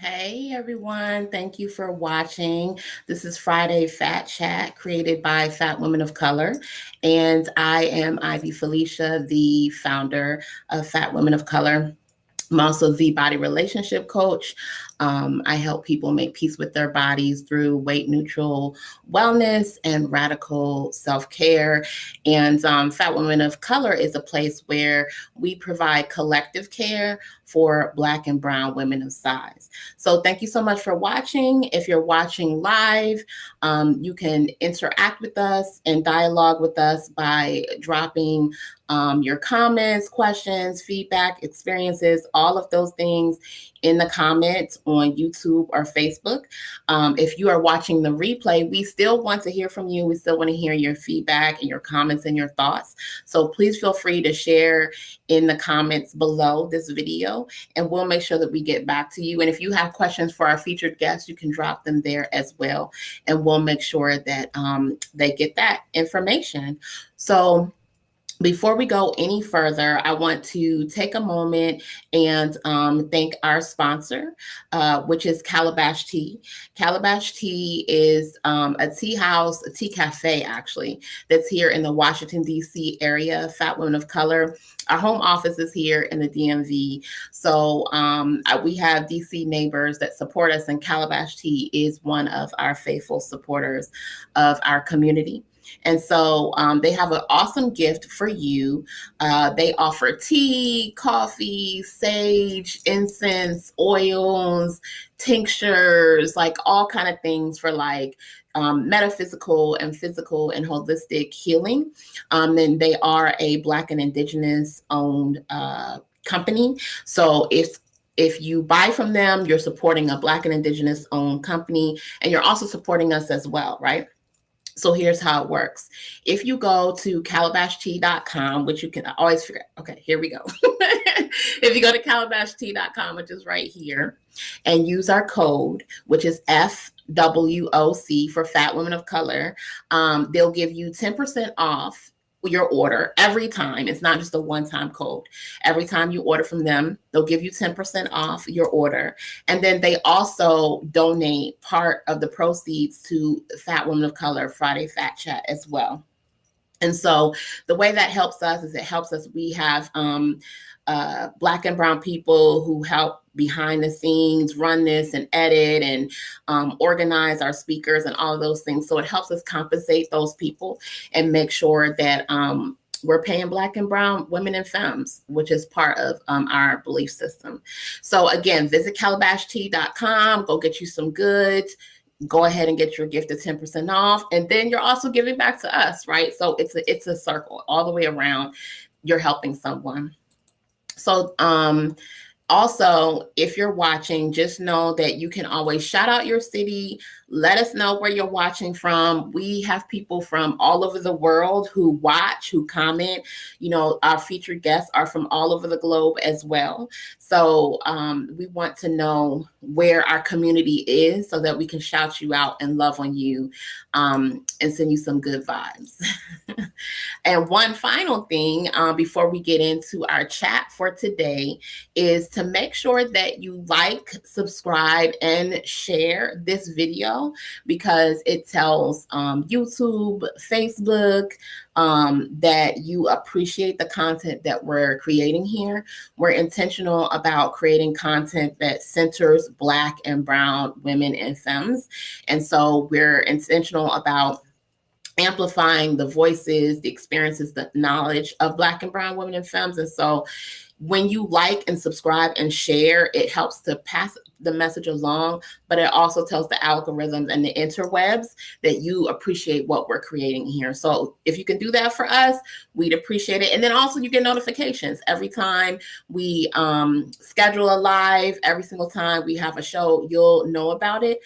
Hey everyone, thank you for watching. This is Friday Fat Chat created by Fat Women of Color. And I am Ivy Felicia, the founder of Fat Women of Color. I'm also the body relationship coach. I help people make peace with their bodies through weight neutral wellness and radical self care. And Fat Women of Color is a place where we provide collective care for Black and Brown women of size. So thank you so much for watching. If you're watching live, you can interact with us and dialogue with us by dropping your comments, questions, feedback, experiences, all of those things in the comments on YouTube or Facebook. If you are watching the replay, we still want to hear from you. We still want to hear your feedback and your comments and your thoughts. So please feel free to share in the comments below this video, and we'll make sure that we get back to you. And if you have questions for our featured guests, you can drop them there as well, and we'll make sure that they get that information. So before we go any further, I want to take a moment and thank our sponsor, which is Calabash Tea. Calabash Tea is a tea house, a tea cafe actually, that's here in the Washington, D.C. area, Fat Women of Color. Our home office is here in the DMV. So we have DC neighbors that support us, and Calabash Tea is one of our faithful supporters of our community. And so they have an awesome gift for you. They offer tea, coffee, sage, incense, oils, tinctures, like all kind of things for like metaphysical and physical and holistic healing. And they are a Black and Indigenous owned company. So if you buy from them, you're supporting a Black and Indigenous owned company, and you're also supporting us as well, right? So here's how it works. If you go to calabashtea.com, which you can always figure out, okay, here we go. If you go to calabashtea.com, which is right here, and use our code, which is FWOC for Fat Women of Color, they'll give you 10% off your order every time. It's not just a one-time code. Every time you order from them, they'll give you 10% off your order. And then they also donate part of the proceeds to Fat Women of Color Friday Fat Chat as well. And so the way that helps us is it helps us. We have Black and Brown people who help behind the scenes run this and edit and organize our speakers and all of those things. So it helps us compensate those people and make sure that we're paying Black and Brown women and femmes, which is part of our belief system. So again, visit calabashtea.com, go get you some goods. Go ahead and get your gift at 10% off. And then you're also giving back to us, right? So it's a circle all the way around. You're helping someone. So also, if you're watching, just know that you can always shout out your city. Let us know where you're watching from. We have people from all over the world who watch, who comment. You know, our featured guests are from all over the globe as well. So we want to know where our community is so that we can shout you out and love on you and send you some good vibes. And one final thing before we get into our chat for today is to make sure that you like, subscribe, and share this video, because it tells YouTube, Facebook, that you appreciate the content that we're creating here. We're intentional about creating content that centers Black and Brown women and femmes. And so we're intentional about amplifying the voices, the experiences, the knowledge of Black and Brown women and femmes. And so when you like and subscribe and share, it helps to pass the message along, but it also tells the algorithms and the interwebs that you appreciate what we're creating here. So if you can do that for us, we'd appreciate it. And then also you get notifications every time we schedule a live, every single time we have a show, you'll know about it.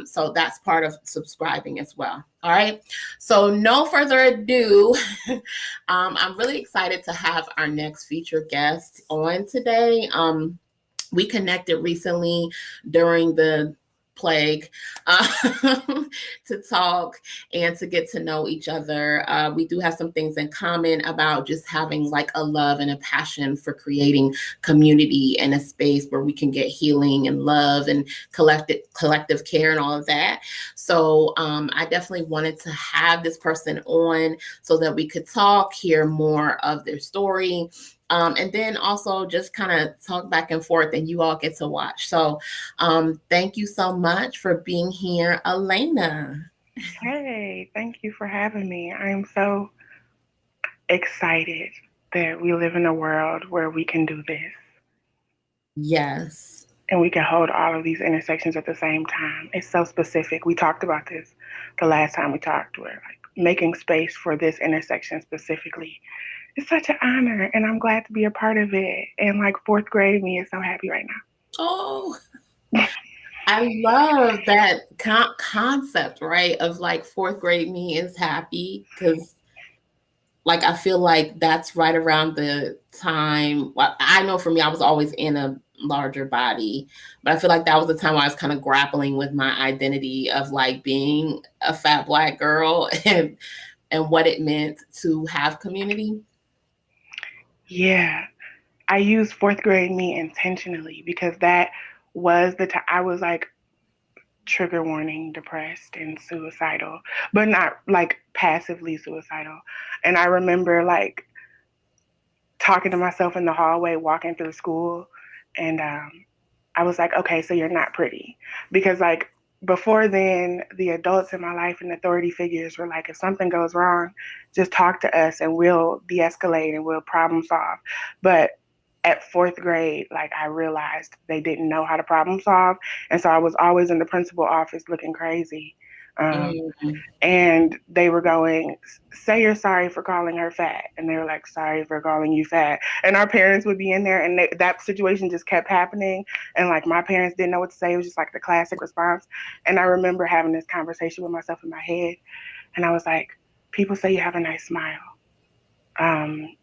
So that's part of subscribing as well. All right. So no further ado, I'm really excited to have our next featured guest on today. We connected recently during the plague to talk and to get to know each other. We do have some things in common about just having like a love and a passion for creating community and a space where we can get healing and love and collective care and all of that. So I definitely wanted to have this person on so that we could talk, hear more of their story, and then also just kind of talk back and forth, and you all get to watch. So thank you so much for being here, Alaina. Hey, thank you for having me. I am so excited that we live in a world where we can do this Yes. and we can hold all of these intersections at the same time. It's so specific. We talked about this the last time we talked, where like making space for this intersection specifically is such an honor, and I'm glad to be a part of it. And like fourth grade me is so happy right now. Oh, I love that concept, right? Of like fourth grade me is happy because like I feel like that's right around the time. Well, I know for me, I was always in a larger body, but I feel like that was the time I was kind of grappling with my identity of like being a fat Black girl and what it meant to have community. Yeah, I use fourth grade me intentionally because that was the time I was like trigger warning, depressed and suicidal, but not like passively suicidal. And I remember like talking to myself in the hallway, walking through school, and I was like, okay, so you're not pretty. Because like before then, the adults in my life and authority figures were like, if something goes wrong, just talk to us and we'll de escalate and we'll problem solve. But at fourth grade, like I realized they didn't know how to problem solve. And so I was always in the principal office looking crazy. Um, Mm, and they were going, say you're sorry for calling her fat, and they were like, sorry for calling you fat. And our parents would be in there, and that situation just kept happening, and like my parents didn't know what to say. It was just like the classic response. And I remember having this conversation with myself in my head, and I was like, people say you have a nice smile. um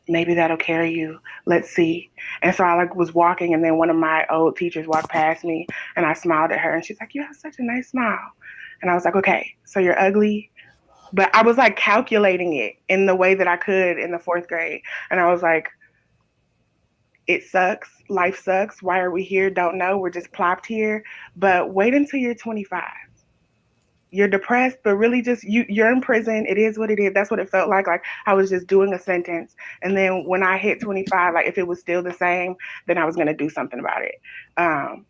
Maybe that'll carry you. Let's see. And so I like was walking, and then one of my old teachers walked past me, and I smiled at her, and she's like, you have such a nice smile. And I was like, okay, so you're ugly. But I was like calculating it in the way that I could in the fourth grade. And I was like, it sucks. Life sucks. Why are we here? Don't know. We're just plopped here. But wait until you're 25. You're depressed, but really just you're in prison. It is what it is. That's what it felt like. Like I was just doing a sentence. And then when I hit 25, like if it was still the same, then I was gonna do something about it. Um,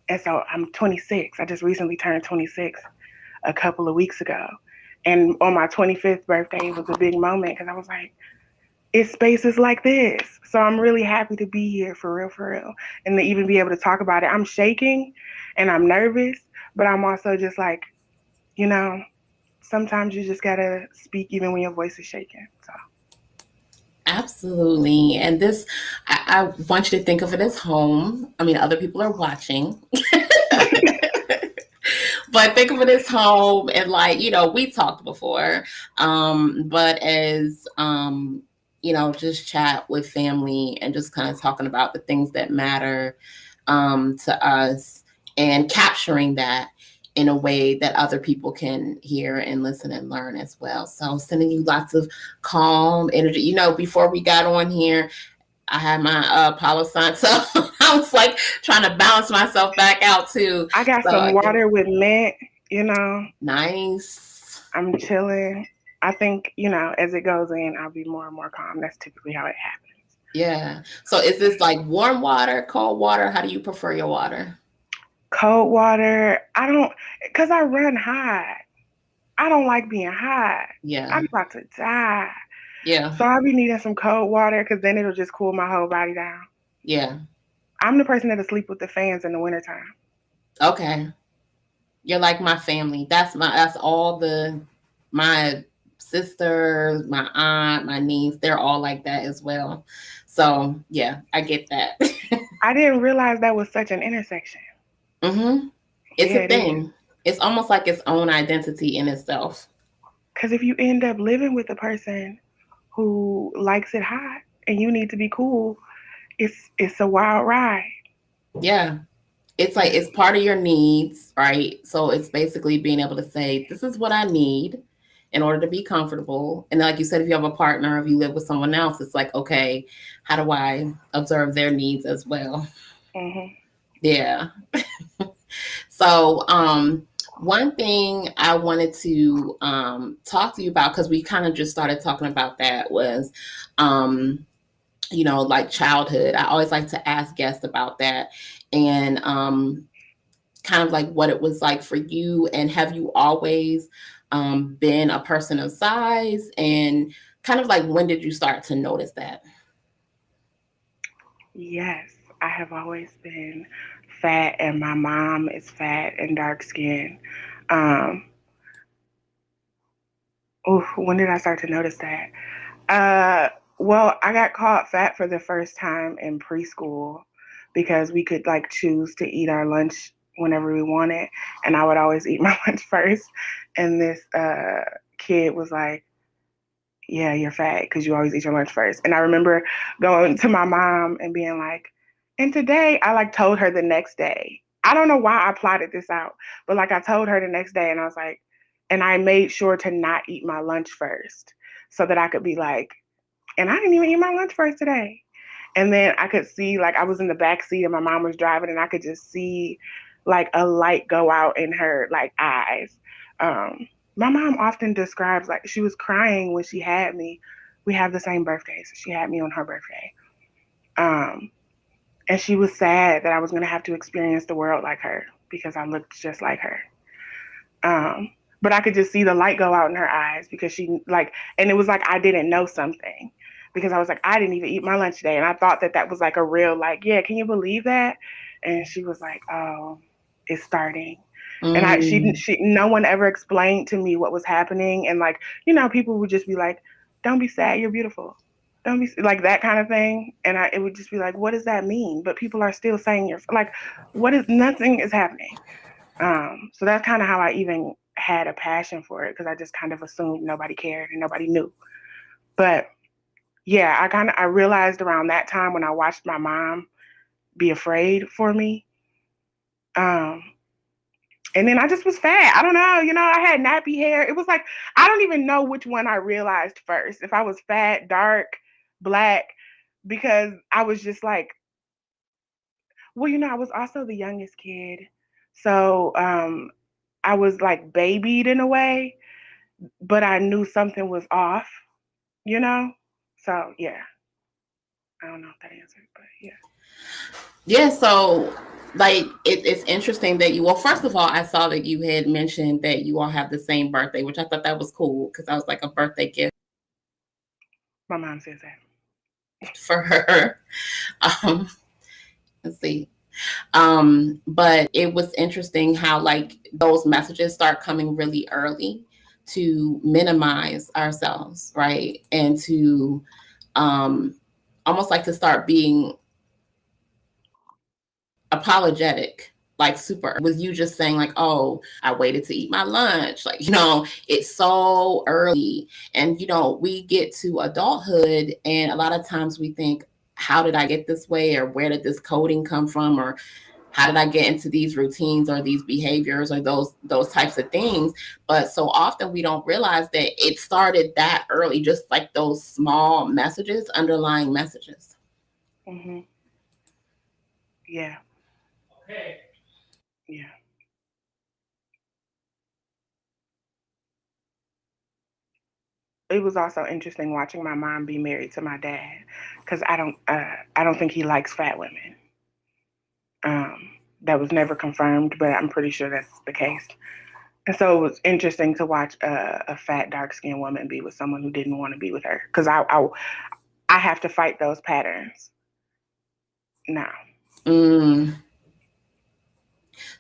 and so I'm 26. I just recently turned 26 a couple of weeks ago. And on my 25th birthday, it was a big moment because I was like, it's spaces like this. So I'm really happy to be here for real, and to even be able to talk about it. I'm shaking and I'm nervous, but I'm also just like, you know, sometimes you just gotta speak even when your voice is shaking. So absolutely. And this, I want you to think of it as home. I mean, other people are watching, but think of it as home. And like, we talked before, but as, just chat with family and just kind of talking about the things that matter to us and capturing that in a way that other people can hear and listen and learn as well. So sending you lots of calm energy. Before we got on here, I had my Palo Santo. I was like trying to balance myself back out too. I got So some water with mint, you know, nice. I'm chilling. I think, as it goes in, I'll be more and more calm. That's typically how it happens. Yeah. So is this like warm water, cold water? How do you prefer your water? Cold water, I don't, because I run high. I don't like being high. Yeah. I'm about to die. Yeah. So I'll be needing some cold water because then it'll just cool my whole body down. Yeah. I'm the person that'll sleep with the fans in the wintertime. Okay. You're like my family. That's all my sisters, my aunt, my niece, they're all like that as well. So yeah, I get that. I didn't realize that was such an intersection. hmm It's Yeah, a it is. thing. It's almost like its own identity in itself. Because if you end up living with a person who likes it hot and you need to be cool, it's a wild ride. Yeah. it's like it's part of your needs, right? So it's basically being able to say, this is what I need in order to be comfortable. And like you said, if you have a partner, if you live with someone else, it's like, okay, how do I observe their needs as well? Mm-hmm. Yeah. So, one thing I wanted to talk to you about, because we kind of just started talking about that, was, like childhood. I always like to ask guests about that, and kind of like what it was like for you, and have you always been a person of size, and kind of like when did you start to notice that? Yes, I have always been fat, and my mom is fat and dark skinned. Um, when did I start to notice that? Uh, well, I got caught fat for the first time in preschool because we could like choose to eat our lunch whenever we wanted, and I would always eat my lunch first. And this kid was like, "Yeah, you're fat because you always eat your lunch first." And I remember going to my mom and being like, "And today," I like told her the next day. I don't know why I plotted this out, but like I told her the next day, and I was like, and I made sure to not eat my lunch first so that I could be like, and I didn't even eat my lunch first today. And then I could see, like, I was in the back seat and my mom was driving, and I could just see like a light go out in her like eyes. Um, my mom often describes like she was crying when she had me. We have the same birthday, so she had me on her birthday. Um, and she was sad that I was gonna have to experience the world like her because I looked just like her. Um, but I could just see the light go out in her eyes because she like, and it was like I didn't know something because I was like, I didn't even eat my lunch today, and I thought that that was like a real like, yeah, can you believe that? And she was like, oh, it's starting. And Mm, no one ever explained to me what was happening, and like, people would just be like, don't be sad, you're beautiful. Don't be like that kind of thing, and it would just be like, what does that mean? But people are still saying you're like, what is nothing is happening. So that's kind of how I even had a passion for it because I just kind of assumed nobody cared and nobody knew. But yeah, I realized around that time when I watched my mom be afraid for me. Um, and then I just was fat. I don't know, I had nappy hair. It was like I don't even know which one I realized first. If I was fat, dark, black, because I was just like, well, I was also the youngest kid. So I was like babied in a way, but I knew something was off, you know? So, yeah, I don't know if that answers, but yeah. yeah, so like it's interesting that well, first of all, I saw that you had mentioned that you all have the same birthday, which I thought that was cool because I was like a birthday gift My mom says that. for her. Um, let's see. But it was interesting how like those messages start coming really early to minimize ourselves, right? And to um almost like to start being apologetic, like super with you just saying like, oh, I waited to eat my lunch, like, it's so early. And we get to adulthood and a lot of times we think, how did I get this way, or where did this coding come from, or how did I get into these routines or these behaviors or those types of things. But so often we don't realize that it started that early, just like those small messages, underlying messages. Hmm. Yeah, yeah. It was also interesting watching my mom be married to my dad because I don't think he likes fat women. That was never confirmed, but I'm pretty sure that's the case. And so it was interesting to watch a fat, dark skinned woman be with someone who didn't want to be with her because I have to fight those patterns now. Mm.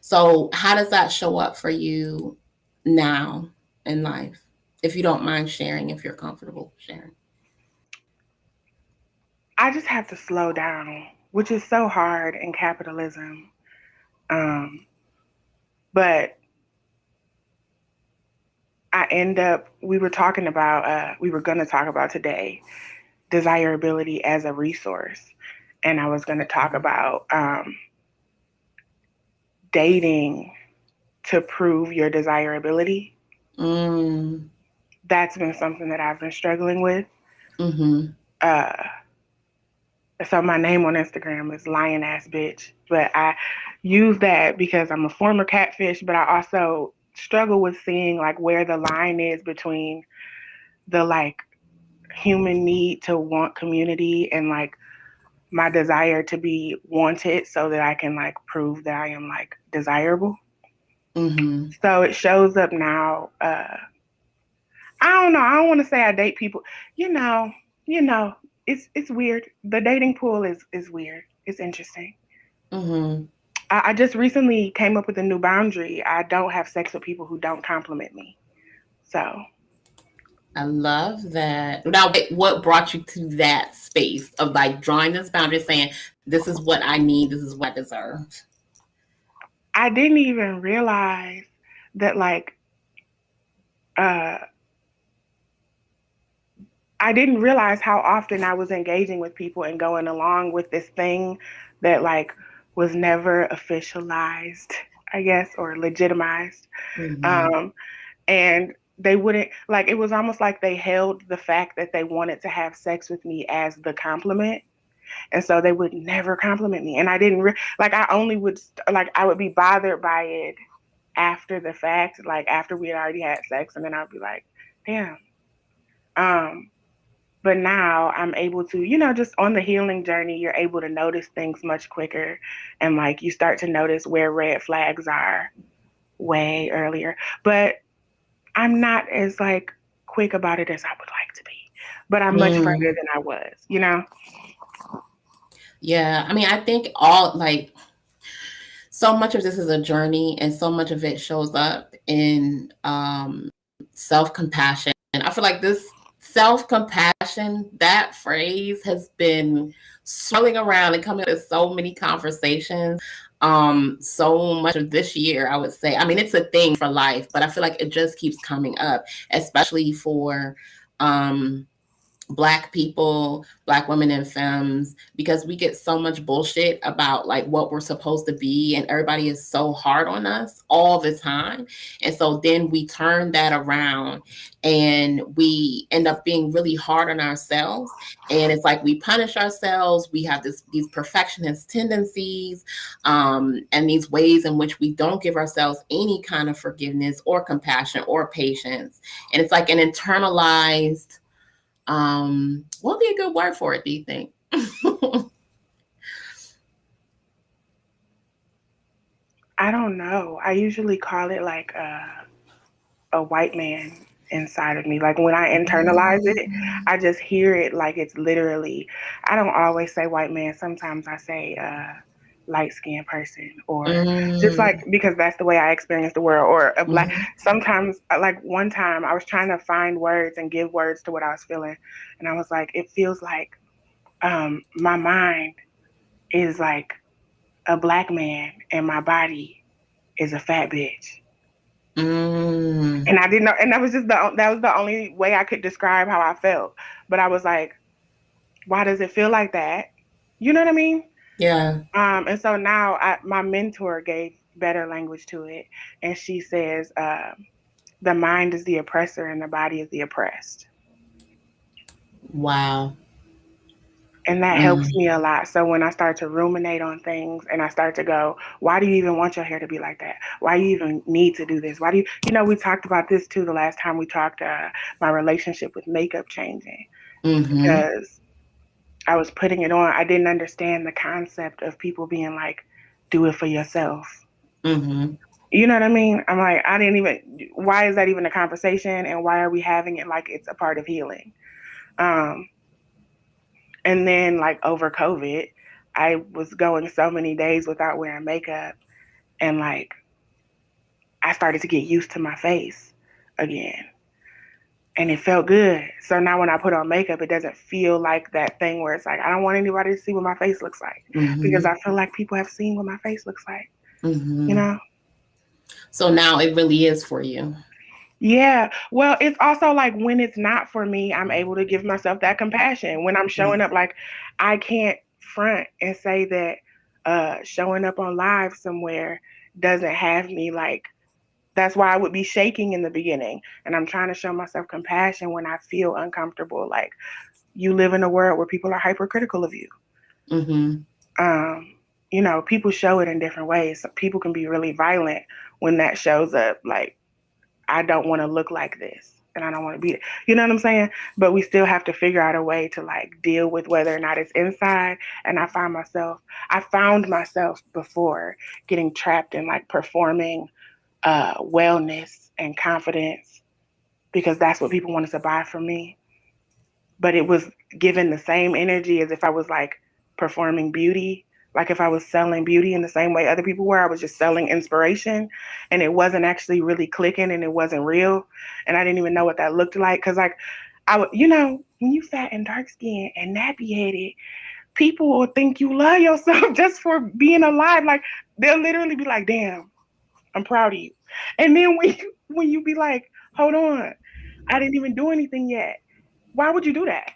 So how does that show up for you now in life? If you don't mind sharing, if you're comfortable sharing. I just have to slow down, which is so hard in capitalism. Um, but we were going to talk about today desirability as a resource. And I was going to talk about dating to prove your desirability. Mm. That's been something that I've been struggling with. Mm-hmm. Uh, so my name on Instagram is Lion Ass Bitch, but I use that because I'm a former catfish, but I also struggle with seeing like where the line is between the like human need to want community and like my desire to be wanted so that I can like prove that I am like desirable. Mm-hmm. So it shows up now. I don't know. I don't want to say I date people. You know, you know, it's weird. The dating pool is weird. It's interesting. Mm-hmm. I just recently came up with a new boundary. I don't have sex with people who don't compliment me. So I love that. Now, what brought you to that space of like drawing this boundary, saying, this is what I need, this is what I deserve? I didn't even realize that like uh I didn't realize how often I was engaging with people and going along with this thing that like was never officialized, I guess, or legitimized. Mm-hmm. Um, and they wouldn't like it was almost like they held the fact that they wanted to have sex with me as the compliment. And so they would never compliment me. And I didn't like I only would like I would be bothered by it after the fact, like after we had already had sex, and then I'd be like, damn. Um, but now I'm able to, just on the healing journey, you're able to notice things much quicker. And like you start to notice where red flags are way earlier. But I'm not as like quick about it as I would like to be. But I'm much further Mm. than I was. Yeah. I mean, I think all like so much of this is a journey, and so much of it shows up in self-compassion. I feel like this self-compassion, that phrase has been swirling around and coming to so many conversations. So much of this year, I would say. I mean, it's a thing for life, but I feel like it just keeps coming up, especially for Black people, Black women and femmes, because we get so much bullshit about like what we're supposed to be, and everybody is so hard on us all the time. And so then we turn that around and we end up being really hard on ourselves. And it's like we punish ourselves. We have these perfectionist tendencies, and these ways in which we don't give ourselves any kind of forgiveness or compassion or patience. And it's like an internalized, what would be a good word for it, do you think? I don't know. I usually call it like a white man inside of me. Like when I internalize it, I just hear it like it's literally, I don't always say white man. Sometimes I say light skinned person, or just like Mm, because that's the way I experience the world, or a black. mhm, Sometimes, like one time, I was trying to find words and give words to what I was feeling, and I was like, it feels like my mind is like a black man and my body is a fat bitch. mm. And I didn't know, and that was the only way I could describe how I felt. But I was like, why does it feel like that? You know what I mean? Yeah. And so now my mentor gave better language to it, and she says, the mind is the oppressor and the body is the oppressed. Wow. And that helps Mm, me a lot. So when I start to ruminate on things and I start to go, why do you even want your hair to be like that? Why do you even need to do this? Why do we talked about this too the last time we talked, my relationship with makeup changing mhm, because I was putting it on. I didn't understand the concept of people being like, do it for yourself. mhm, You know what I mean? I'm like, I didn't even, why is that even a conversation? And why are we having it like it's a part of healing? Um, And then, like, over COVID, I was going so many days without wearing makeup. And, like, I started to get used to my face again. And it felt good. So now when I put on makeup, it doesn't feel like that thing where it's like, I don't want anybody to see what my face looks like. Because mhm, I feel like people have seen what my face looks like, you mhm. know? So now it really is for you. Yeah. Well, it's also like when it's not for me, I'm able to give myself that compassion. When I'm showing Mm, up, like I can't front and say that showing up on live somewhere doesn't have me like, that's why I would be shaking in the beginning. And I'm trying to show myself compassion when I feel uncomfortable. Like, you live in a world where people are hypercritical of you. Mm-hmm. Um, you know, people show it in different ways. People can be really violent when that shows up. Like, I don't want to look like this and I don't want to be, you know what I'm saying? But we still have to figure out a way to like deal with whether or not it's inside. And I found myself before getting trapped in like performing wellness and confidence because that's what people wanted to buy from me. But it was given the same energy as if I was like performing beauty. Like if I was selling beauty in the same way other people were, I was just selling inspiration and it wasn't actually really clicking and it wasn't real. And I didn't even know what that looked like. Cause like I would, you know, when you fat and dark skinned and nappy headed, people will think you love yourself just for being alive. Like they'll literally be like, damn, I'm proud of you. And then when you be like, hold on, I didn't even do anything yet. Why would you do that?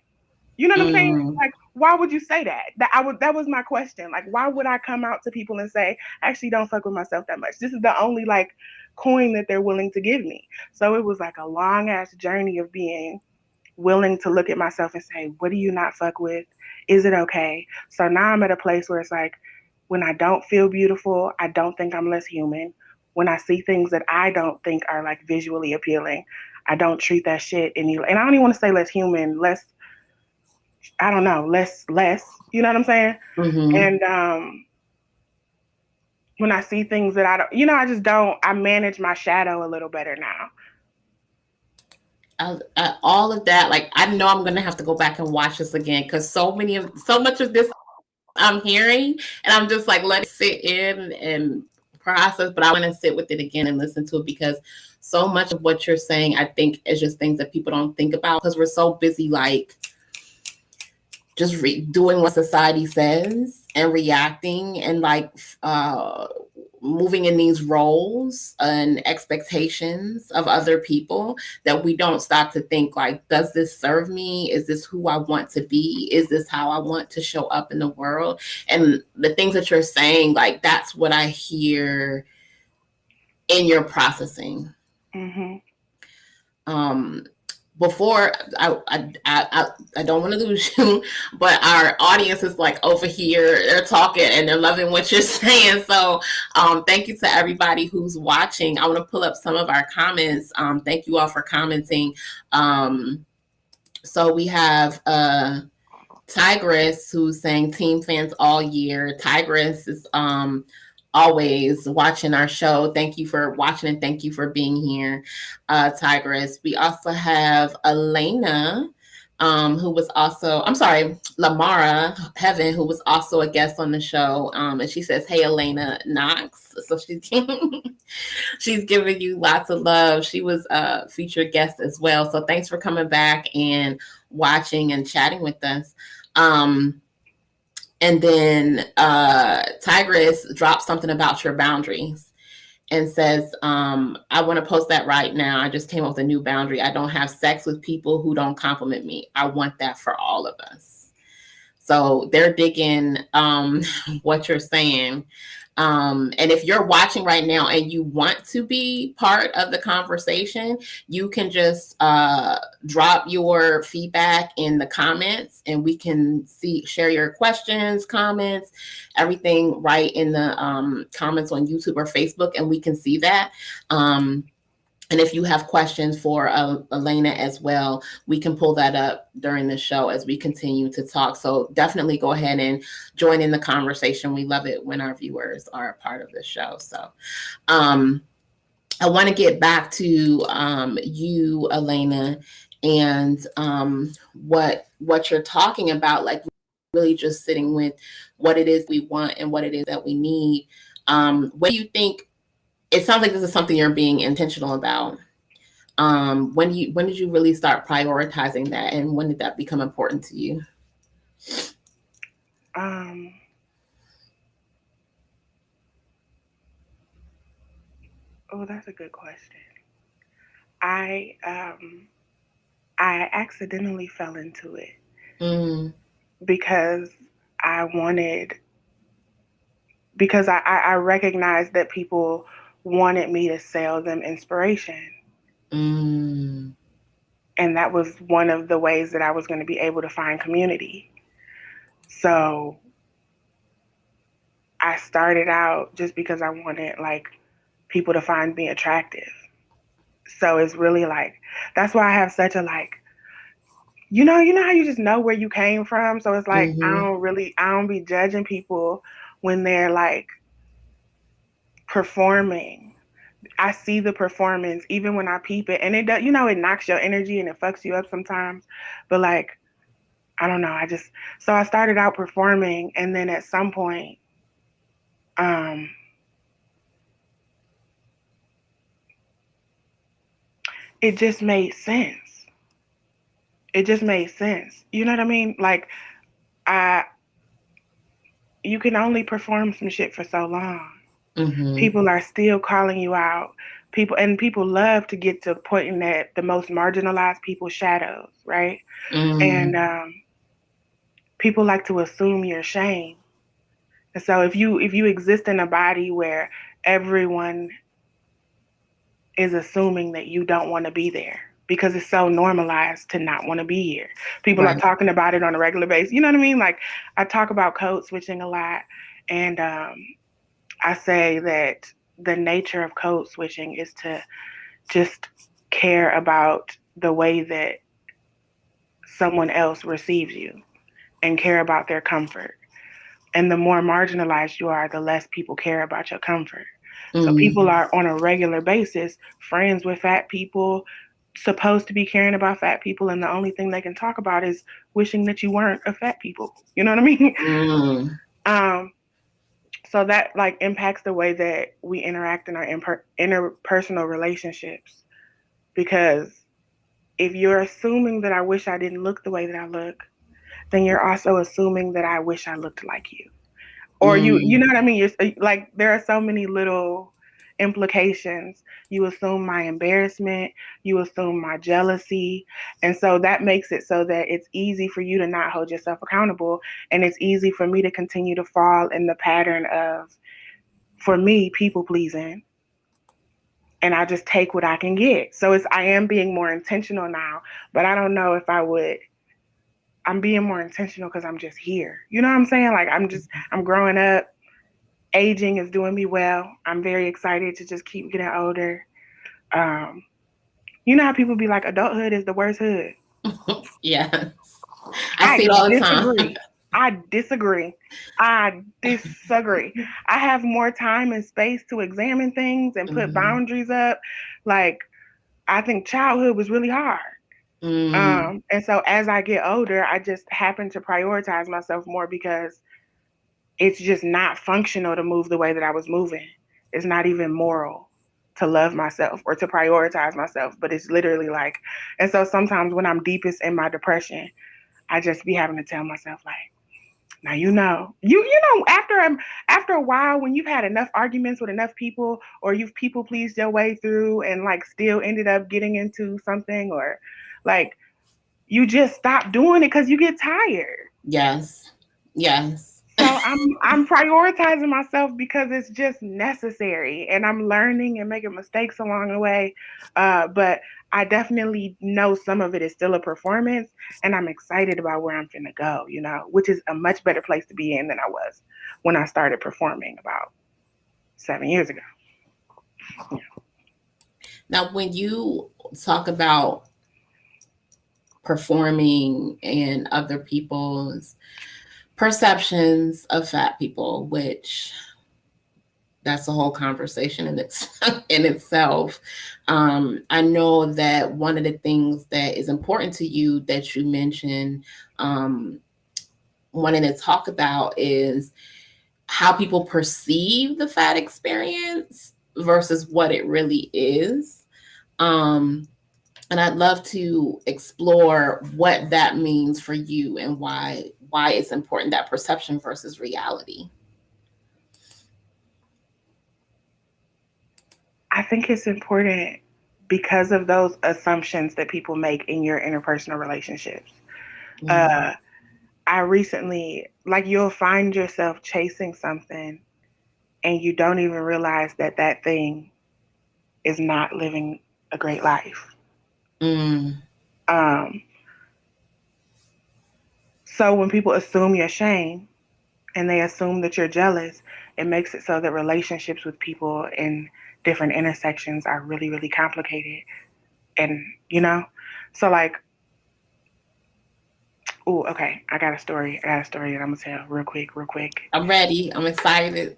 You know what I'm saying? Mm. Like, why would you say that? That was my question. Like, why would I come out to people and say, I actually don't fuck with myself that much? This is the only like coin that they're willing to give me. So it was like a long ass journey of being willing to look at myself and say, what do you not fuck with? Is it okay? So now I'm at a place where it's like, when I don't feel beautiful, I don't think I'm less human. When I see things that I don't think are like visually appealing, I don't treat that shit any. And I don't even want to say less human, less, I don't know, less. You know what I'm saying? Mm-hmm. And when I see things that I don't, you know, I just don't. I manage my shadow a little better now. All of that, like I know I'm gonna have to go back and watch this again because so much of this I'm hearing, and I'm just like letting it sit in and process. But I want to sit with it again and listen to it because so much of what you're saying, I think, is just things that people don't think about because we're so busy, like just doing what society says and reacting and like uh moving in these roles and expectations of other people that we don't stop to think like, does this serve me? Is this who I want to be? Is this how I want to show up in the world? And the things that you're saying, like that's what I hear in your processing. Mhm. um Before I don't want to lose you, but our audience is like over here. They're talking and they're loving what you're saying. So thank you to everybody who's watching. I want to pull up some of our comments. Thank you all for commenting. So we have Tigress who's saying team fans all year. Tigress is always watching our show. Thank you for watching and thank you for being here, Tigress. We also have Alaina, who was also, I'm sorry, Lamara Heaven, who was also a guest on the show. And she says, hey, Alaina Knox. So she's giving you lots of love. She was a featured guest as well. So thanks for coming back and watching and chatting with us. And then Tigress dropped something about your boundaries and says, I want to post that right now. I just came up with a new boundary. I don't have sex with people who don't compliment me. I want that for all of us. So they're digging what you're saying. And if you're watching right now and you want to be part of the conversation, you can just drop your feedback in the comments and we can share your questions, comments, everything right in the comments on YouTube or Facebook, and we can see that. And if you have questions for Alaina as well, we can pull that up during the show as we continue to talk. So definitely go ahead and join in the conversation. We love it when our viewers are a part of the show. So I want to get back to you, Alaina, and what you're talking about, like really just sitting with what it is we want and what it is that we need. What do you think? It sounds like this is something you're being intentional about. When did you really start prioritizing that, and when did that become important to you? Um, oh, that's a good question. I um, I accidentally fell into it Mm. because I wanted because I recognized that people wanted me to sell them inspiration. Mm. And that was one of the ways that I was going to be able to find community. So I started out just because I wanted like people to find me attractive. So it's really like that's why I have such a like you know how you just know where you came from. So it's like Mm-hmm. I don't be judging people when they're like performing. I see the performance even when I peep it, and it does. You know, it knocks your energy and it fucks you up sometimes. But like I don't know. So I started out performing, and then at some point, um, it just made sense. It just made sense. You know what I mean? Like I, you can only perform some shit for so long. Mm-hmm. People are still calling you out. People love to get to pointing at the most marginalized people's shadows, right? And Mm. people like to assume your shame. And so if you exist in a body where everyone is assuming that you don't want to be there because it's so normalized to not want to be here. People are Right. talking about it on a regular basis. You know what I mean? Like I talk about code switching a lot, and I say that the nature of code switching is to just care about the way that someone else receives you and care about their comfort. And the more marginalized you are, the less people care about your comfort. So people Mm. are on a regular basis friends with fat people, supposed to be caring about fat people, and the only thing they can talk about is wishing that you weren't a fat people. You know what I mean? Mm. um, so that like impacts the way that we interact in our interpersonal relationships. Because if you're assuming that I wish I didn't look the way that I look, then you're also assuming that I wish I looked like you. Or you Mm. know what I mean? You're like there are so many little implications. You assume my embarrassment, you assume my jealousy, and so that makes it so that it's easy for you to not hold yourself accountable, and it's easy for me to continue to fall in the pattern of, for me, people pleasing, and I just take what I can get. So I am being more intentional now, but I don't know if I would. I'm being more intentional because I'm just here. You know what I'm saying? Like I'm growing up. Aging is doing me well. I'm very excited to just keep getting older. Um, you know how people be like, adulthood is the worst hood. Yes. I I see it all the time. disagree. I disagree. I disagree. I have more time and space to examine things and put Mm-hmm. boundaries up. Like, I think childhood was really hard. Mm. And so as I get older, I just happen to prioritize myself more because it's just not functional to move the way that I was moving. It's not even moral to love myself or to prioritize myself, but it's literally like, and so sometimes when I'm deepest in my depression, I just be having to tell myself like, now after a while when you've had enough arguments with enough people or you've people pleased your way through and like still ended up getting into something or like you just stop doing it because you get tired. Yes. Yes. So I'm prioritizing myself because it's just necessary, and I'm learning and making mistakes along the way. But I definitely know some of it is still a performance, and I'm excited about where I'm finna go. You know, which is a much better place to be in than I was when I started performing about 7 years ago. Now, when you talk about performing and other people's perceptions of fat people, which that's a whole conversation in in itself. I know that one of the things that is important to you that you mentioned, um, wanting to talk about is how people perceive the fat experience versus what it really is. Um, and I'd love to explore what that means for you and why it's important, that perception versus reality. I think it's important because of those assumptions that people make in your interpersonal relationships. Mm. Uh, I recently, like, you'll find yourself chasing something and you don't even realize that that thing is not living a great life. Mm. Um, so when people assume your shame and they assume that you're jealous, it makes it so that relationships with people in different intersections are really, really complicated. And, so like, oh, okay, I got a story. I got a story that I'm going to tell real quick, real quick. I'm ready. I'm excited.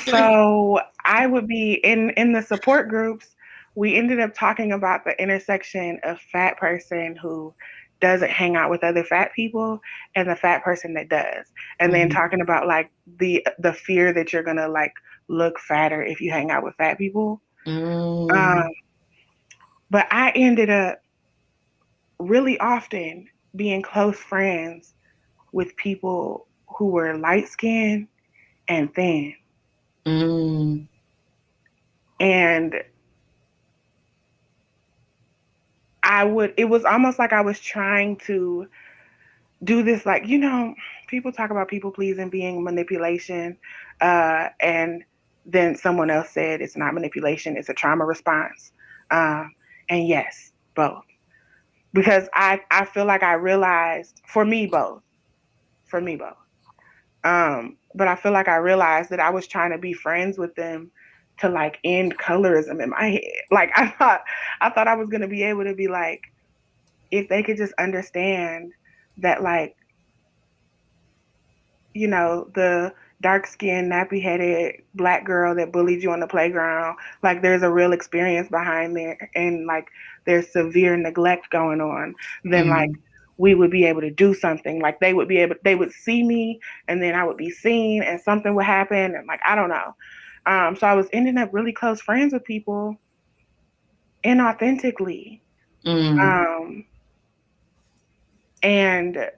So I would be in the support groups. We ended up talking about the intersection of fat person who doesn't hang out with other fat people and the fat person that does, and then Mhm. talking about like the fear that you're gonna like look fatter if you hang out with fat people. Um, Mm. but I ended up really often being close friends with people who were light skinned and thin, Mm. and it was almost like I was trying to do this, like, people talk about people pleasing being manipulation. And then someone else said it's not manipulation, it's a trauma response. Um, and yes, both. Because I feel like I realized, for me, both. But I feel like I realized that I was trying to be friends with them to like end colorism in my head. Like I thought I was gonna be able to be like, if they could just understand that, like, the dark skinned, nappy headed black girl that bullied you on the playground, like there's a real experience behind there and like there's severe neglect going on, then like Mm. we would be able to do something. Like they would see me and then I would be seen and something would happen and like I don't know. So I was ending up really close friends with people inauthentically. Mm. Um, and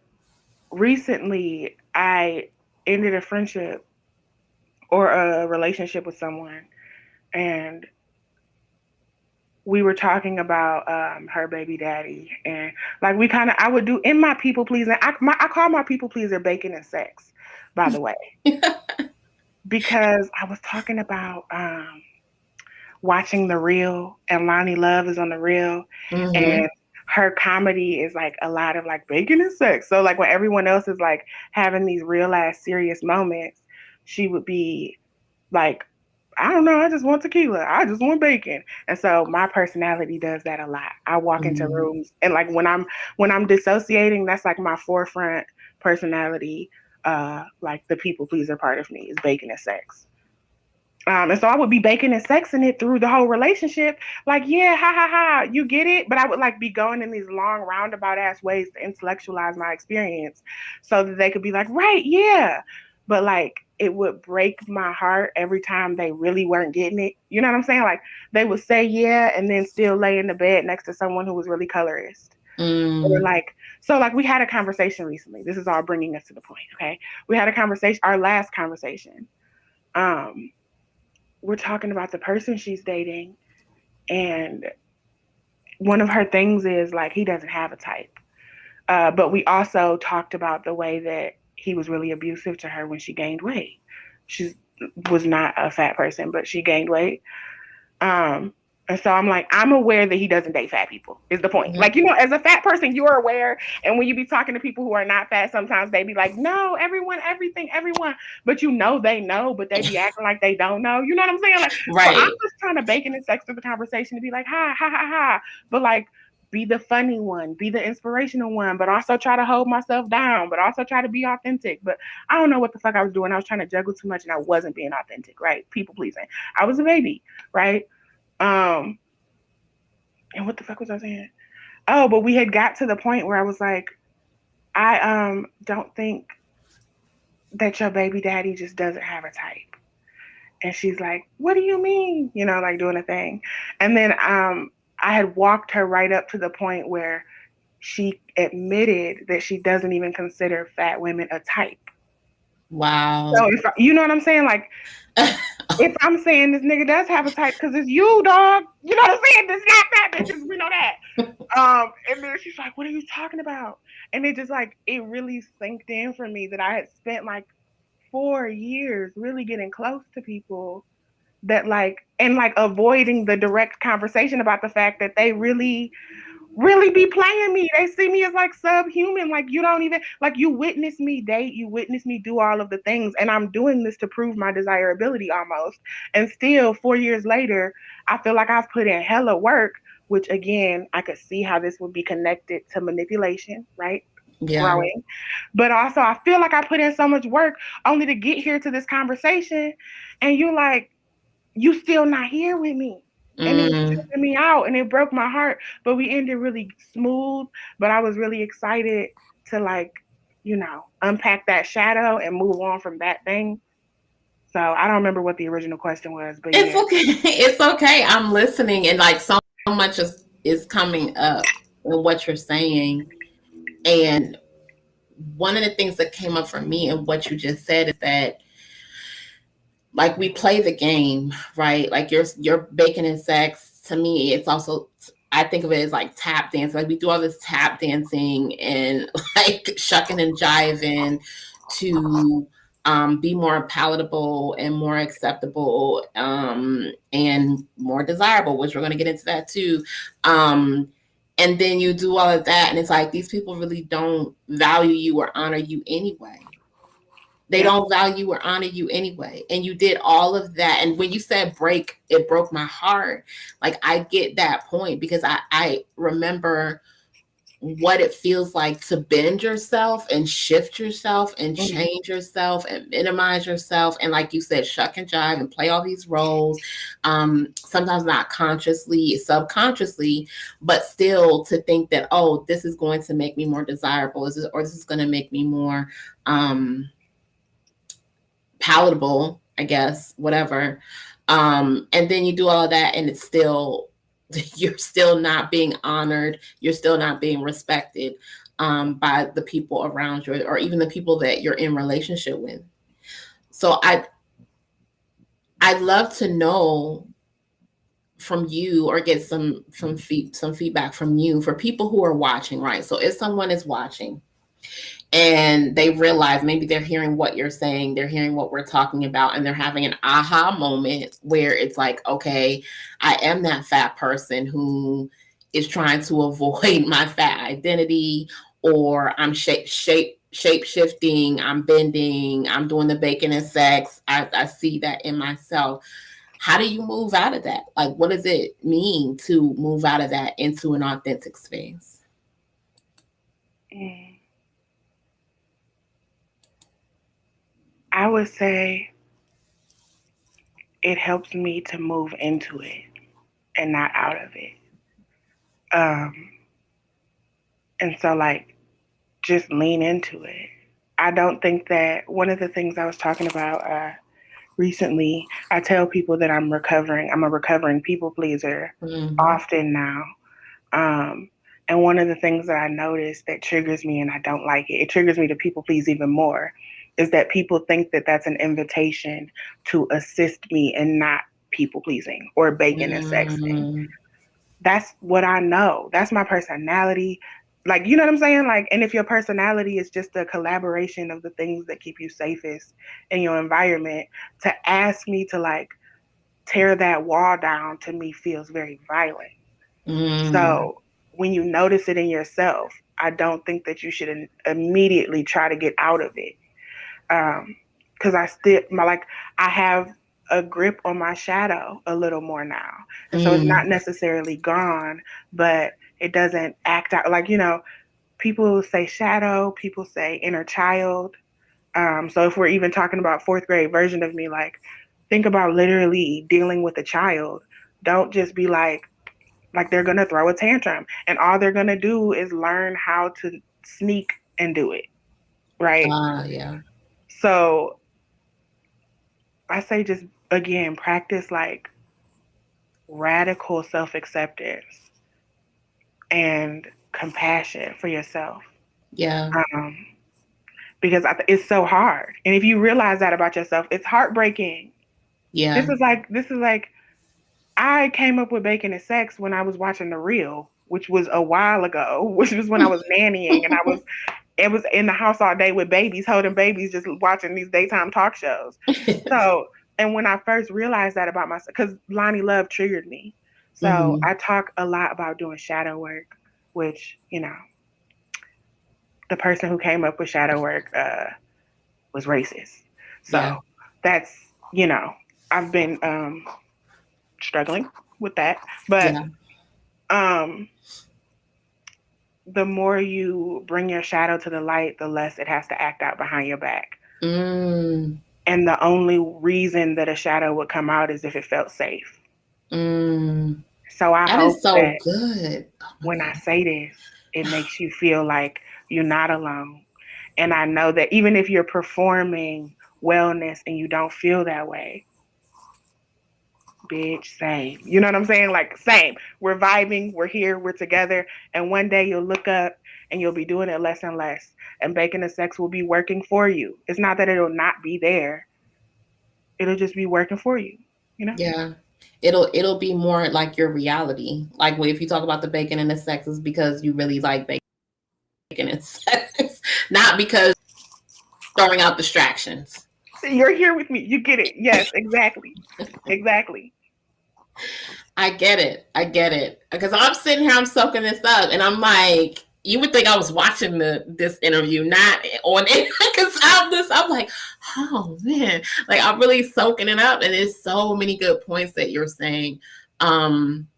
recently I ended a friendship or a relationship with someone, and we were talking about her baby daddy, and like I would do in my people pleasing. I call my people pleaser bacon and sex, by the way, because I was talking about watching The Real, and Lonnie Love is on The Real, Mhm. and her comedy is like a lot of like bacon and sex. So like when everyone else is like having these real ass serious moments, she would be like, I don't know, I just want tequila. I just want bacon. And so my personality does that a lot. I walk into Mhm. rooms and like when I'm dissociating, that's like my forefront personality. Like the people pleaser part of me is bacon and sex. And so I would be baking and sexing it through the whole relationship. Like, yeah, ha ha ha, you get it. But I would like be going in these long roundabout ass ways to intellectualize my experience so that they could be like, right, yeah. But like it would break my heart every time they really weren't getting it. You know what I'm saying? Like they would say yeah and then still lay in the bed next to someone who was really colorist. Or Mm. like, so like we had a conversation recently. This is all bringing us to the point, okay? We had a conversation, our last conversation. Um, we're talking about the person she's dating, and one of her things is like he doesn't have a type. But we also talked about the way that he was really abusive to her when she gained weight. She was not a fat person, but she gained weight. Um, and so I'm like, I'm aware that he doesn't date fat people, is the point. Mhm. Like, as a fat person, you're aware. And when you be talking to people who are not fat, sometimes they be like, no, everyone, everything, everyone. But they know, but they be acting like they don't know. You know what I'm saying? Like, so I'm Right. just trying to bacon and sex through the conversation to be like, ha, ha, ha, ha. But like, be the funny one, be the inspirational one, but also try to hold myself down, but also try to be authentic. But I don't know what the fuck I was doing. I was trying to juggle too much and I wasn't being authentic, right? People pleasing. I was a baby, right? Um, and what the fuck was I saying? Oh, but we had got to the point where I was like, I don't think that your baby daddy just doesn't have a type. And she's like, what do you mean? Like doing a thing. And then I had walked her right up to the point where she admitted that she doesn't even consider fat women a type. So Wow. you know what I'm saying? Like if I'm saying this nigga does have a type because it's you, dog. You know what I'm saying? It's not fat bitches. We know that. And then she's like, what are you talking about? And it just like, it really sinked in for me that I had spent like 4 years really getting close to people that like, and like avoiding the direct conversation about the fact that they really be playing me. They see me as like subhuman. Like you don't even like you witness me date, you witness me do all of the things, and I'm doing this to prove my desirability almost. And still 4 years later, I feel like I've put in hella work, which again, I could see how this would be connected to manipulation, right? Yeah. Growing. But also I feel like I put in so much work only to get here to this conversation, and you like you still not here with me. And it was Mm. tripping me out and it broke my heart. But we ended really smooth. But I was really excited to like, unpack that shadow and move on from that thing. So I don't remember what the original question was, but It's yeah. okay. It's okay. I'm listening, and like so much is coming up in what you're saying. And one of the things that came up for me and what you just said is that like we play the game, right? Like you're baking in sex. To me, it's also I think of it as like tap dance. Like we do all this tap dancing and like shucking and jiving to be more palatable and more acceptable and more desirable, which we're going to get into that too. And then you do all of that, and it's like these people really don't value you or honor you anyway. They Yep. don't value or honor you anyway. And you did all of that. And when you said break, it broke my heart. Like I get that point because I remember what it feels like to bend yourself and shift yourself and Mhm. change yourself and minimize yourself. And like you said, shuck and jive and play all these roles. Sometimes not consciously, subconsciously, but still to think that, oh, this is going to make me more desirable, or this is going to make me more palatable, I guess, whatever. And then you do all of that and it's still, you're still not being honored. You're still not being respected by the people around you or even the people that you're in relationship with. So I'd love to know from you or get some feedback from you for people who are watching, right? So if someone is watching and they realize maybe they're hearing what you're saying, they're hearing what we're talking about, and they're having an aha moment where it's like, okay, I am that fat person who is trying to avoid my fat identity, or I'm shape shifting, I'm bending, I'm doing the bacon and sex. I see that in myself. How do you move out of that? Like, what does it mean to move out of that into an authentic space? Mm. I would say it helps me to move into it and not out of it. Um, and so, like, just lean into it. I don't think that one of the things I was talking about recently, I tell people that I'm recovering. I'm a recovering people pleaser Mm-hmm. often now. Um, and one of the things that I notice that triggers me and I don't like it, it triggers me to people please even more, is that people think that that's an invitation to assist me and not people pleasing or bacon and sexting. Mm-hmm. That's what I know. That's my personality. Like, you know what I'm saying? Like, and if your personality is just a collaboration of the things that keep you safest in your environment, to ask me to like tear that wall down to me feels very violent. Mm, So when you notice it in yourself, I don't think that you should immediately try to get out of it. Because I still, I have a grip on my shadow a little more now. And so it's not mm, necessarily gone, but it doesn't act out. Like, people say shadow, people say inner child. So if we're even talking about fourth grade version of me, like, think about literally dealing with a child. Don't just be like they're gonna throw a tantrum and all they're gonna do is learn how to sneak and do it, right? yeah, So I say just again practice like radical self-acceptance and compassion for yourself, yeah, um, because it's so hard. And if you realize that about yourself, it's heartbreaking. This yeah. is like this is like I came up with bacon and sex when I was watching The Real, which was a while ago, which was when I was nannying and I was It was in the house all day with babies, holding babies, just watching these daytime talk shows. So, and when I first realized that about myself, because Lonnie Love triggered me. So Mhm. I talk a lot about doing shadow work, which, the person who came up with shadow work was racist. Yeah. So that's, you know, I've been struggling with that. But Yeah. um, the more you bring your shadow to the light, the less it has to act out behind your back. Mm. And the only reason that a shadow would come out is if it felt safe. Mm. So I That hope is so that good. Oh my when I God. say this, it makes you feel like you're not alone. And I know that even if you're performing wellness and you don't feel that way, bitch, same. You know what I'm saying? Like, same. We're vibing, we're here, we're together. And one day you'll look up and you'll be doing it less and less. And bacon and sex will be working for you. It's not that it'll not be there, it'll just be working for you, you know? Yeah. It'll be more like your reality. Like if you talk about the bacon and the sex, is because you really like bacon and sex, not because throwing out distractions. You're here with me. You get it. Yes, exactly. Exactly. I get it. I get it. Because I'm sitting here, I'm soaking this up, and I'm like, you would think I was watching this interview, not on it. Because I'm like, oh man, like I'm really soaking it up, and there's so many good points that you're saying. Um,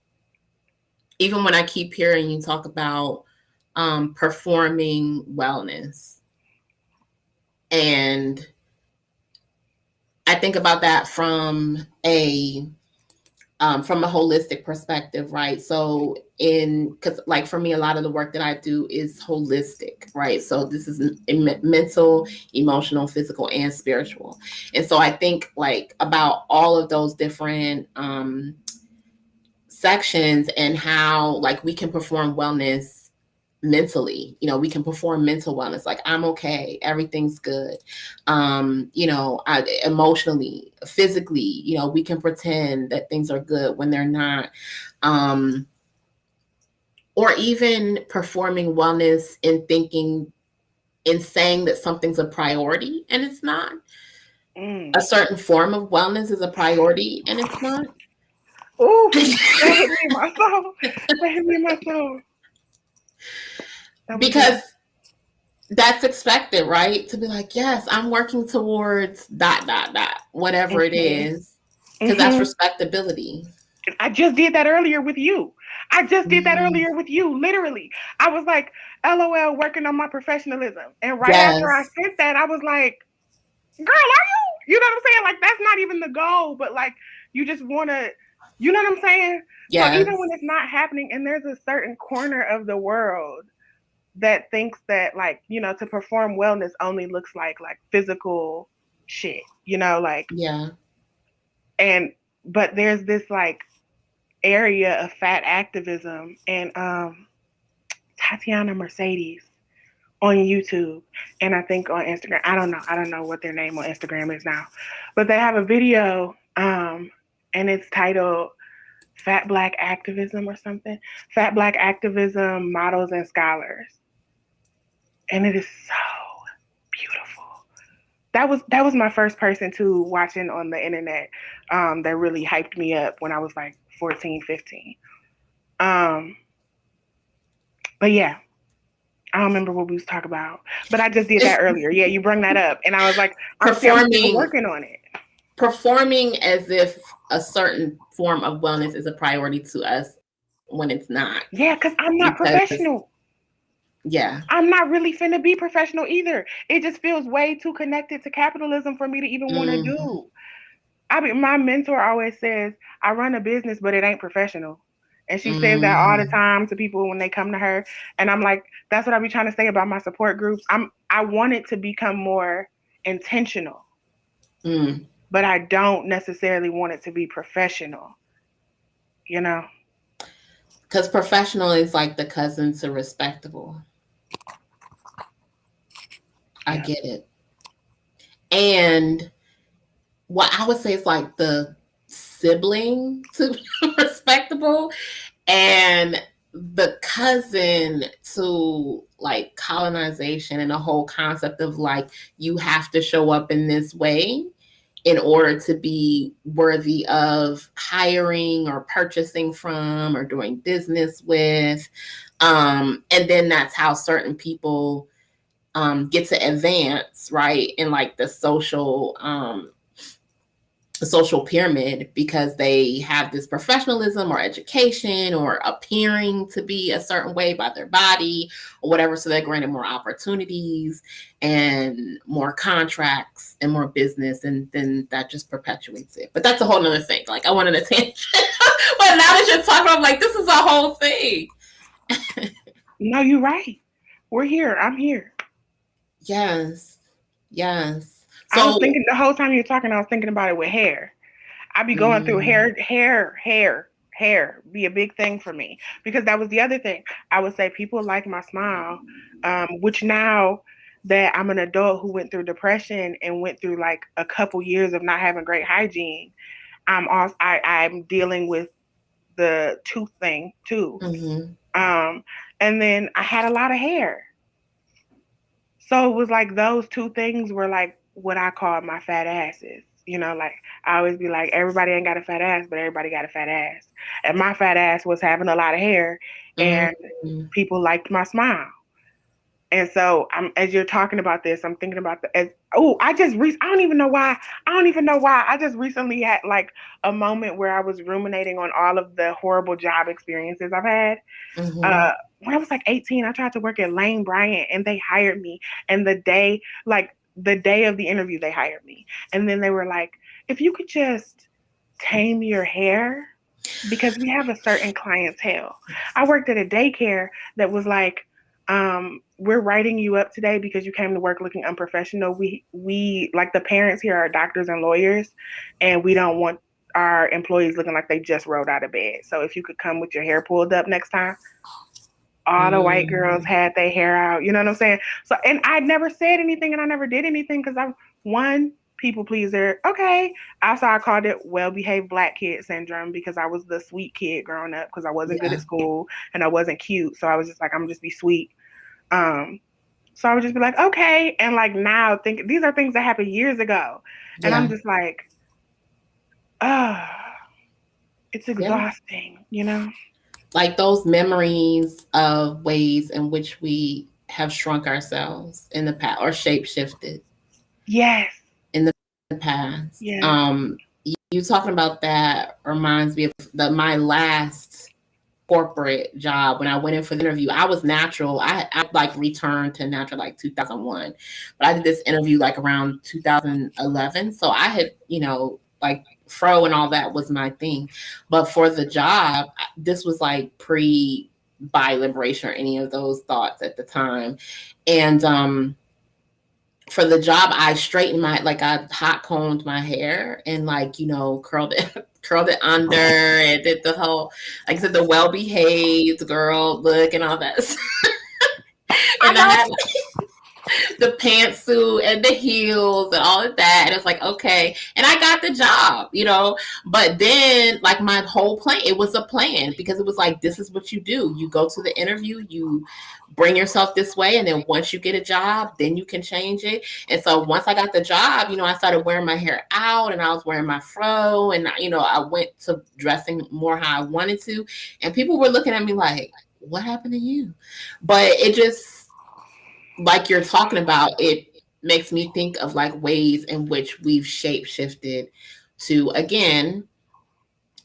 Even when I keep hearing you talk about performing wellness, and I think about that from a holistic perspective, right? So because like for me, a lot of the work that I do is holistic, right? So this is mental, emotional, physical, and spiritual. And so I think like about all of those different sections and how like we can perform wellness mentally. We can perform mental wellness, like I'm okay, everything's good. Emotionally, physically, we can pretend that things are good when they're not. um or even performing wellness in thinking, in saying that something's a priority and it's not. Mm. A certain form of wellness is a priority and it's not. Ooh, that hit me in my soul. That hit me in my soul. That was good. Because that's expected, right? To be like, yes, I'm working towards dot dot dot, whatever it Mm-hmm. is, because that's Mm-hmm. respectability. I just did that earlier with you. I just did that Mm. earlier with you, literally. I was like, LOL, working on my professionalism. And right after I Yes, sent that, I was like, girl, are you? You know what I'm saying? Like, that's not even the goal, but like, you just want to, you know what I'm saying? So even yes, when it's not happening, and there's a certain corner of the world that thinks that, like, to perform wellness only looks like physical shit, like, yeah. and, but there's this like area of fat activism, and Tatiana Mercedes on YouTube, and I think on Instagram. I don't know what their name on Instagram is now, but they have a video, and it's titled "Fat Black Activism" or something. Fat Black Activism Models and Scholars, and it is so beautiful. That was my first person to watching on the internet, that really hyped me up when I was like 14, 15. Um, but yeah, I don't remember what we was talking about, but I just did that It's earlier. Yeah, you bring that up, and I was like, I'm still performing working on it. performing as if a certain form of wellness is a priority to us when it's not. Yeah, because I'm not Because professional. yeah, I'm not really finna be professional either. It just feels way too connected to capitalism for me to even want to mm, do. I mean, my mentor always says, I run a business, but it ain't professional. And she says that all the mm, time to people when they come to her. And I'm like, that's what I be trying to say about my support groups. I want it to become more intentional, mm. but I don't necessarily want it to be professional, you know? Because professional is like the cousin to respectable. I Yeah. get it. And what I would say is like the sibling to respectable. And the cousin to like colonization and the whole concept of like you have to show up in this way in order to be worthy of hiring or purchasing from or doing business with. And then that's how certain people get to advance, right, in like the social pyramid because they have this professionalism or education or appearing to be a certain way by their body or whatever. So they're granted more opportunities and more contracts and more business. And then that just perpetuates it. But that's a whole nother thing. Like I wanted to tangent. But now that you're talking, I'm like, this is a whole thing. No, you're right. We're here. I'm here. Yes. Yes. I was So, thinking the whole time you were talking, I was thinking about it with hair. I be going through mm, hair be a big thing for me because that was the other thing. I would say people like my smile, which now that I'm an adult who went through depression and went through like a couple years of not having great hygiene, I'm dealing with the tooth thing too. mhm. Um, and then I had a lot of hair. So it was like those two things were like what I call my fat asses. You know, like I always be like, everybody ain't got a fat ass, but everybody got a fat ass. And my fat ass was having a lot of hair, and Mhm. people liked my smile. And so I'm as you're talking about this, I'm thinking about the as oh, I don't even know why. I don't even know why. I just recently had like a moment where I was ruminating on all of the horrible job experiences I've had. Mhm. uh when I was like 18, I tried to work at Lane Bryant and they hired me. And the day of the interview, they hired me. And then they were like, if you could just tame your hair, because we have a certain clientele. I worked at a daycare that was like, we're writing you up today because you came to work looking unprofessional. We like the parents here are doctors and lawyers, and we don't want our employees looking like they just rolled out of bed. So if you could come with your hair pulled up next time. All the white girls Mhm. had their hair out. You know what I'm saying? So, and I never said anything and I never did anything because I'm one people pleaser. Okay. Also, I called it well behaved black kid syndrome because I was the sweet kid growing up because I wasn't good Yeah. at school and I wasn't cute. So I was just like, I'm just be sweet. Um, so I would just be like, okay. And like now, think these are things that happened years ago. And I'm Yeah. just like, oh, it's Yeah. exhausting, you know? Like those memories of ways in which we have shrunk ourselves in the past or shape shifted Yes. in the past. Yes. You talking about that reminds me of my last corporate job when I went in for the interview. I was natural. I like returned to natural like 2001, but I did this interview like around 2011. So I had, like fro and all that was my thing. But for the job, this was like pre bi liberation or any of those thoughts at the time. And for the job, I straightened I hot combed my hair and like, curled it, curled it under and did the whole, like I said, the well behaved girl look and all that. I And I know. had the pantsuit and the heels and all of that. And it's like, okay. And I got the job. But then like my whole plan, it was a plan because it was like, this is what you do. You go to the interview, you bring yourself this way. And then once you get a job, then you can change it. And so once I got the job, I started wearing my hair out and I was wearing my fro and, I went to dressing more how I wanted to. And people were looking at me like, what happened to you? But it just, like you're talking about, it makes me think of like ways in which we've shape shifted to again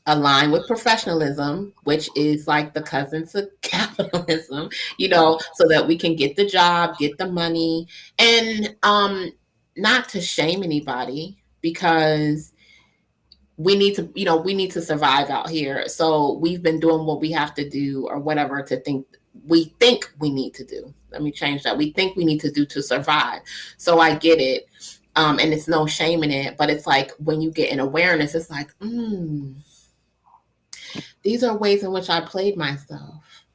align with professionalism, which is like the cousin to capitalism, so that we can get the job, get the money, and not to shame anybody because we need to survive out here. So we've been doing what we have to do or whatever we think we need to do. Let me change that. We think we need to do to survive. So I get it. And it's no shame in it, but it's like when you get an awareness, it's like, these are ways in which I played myself.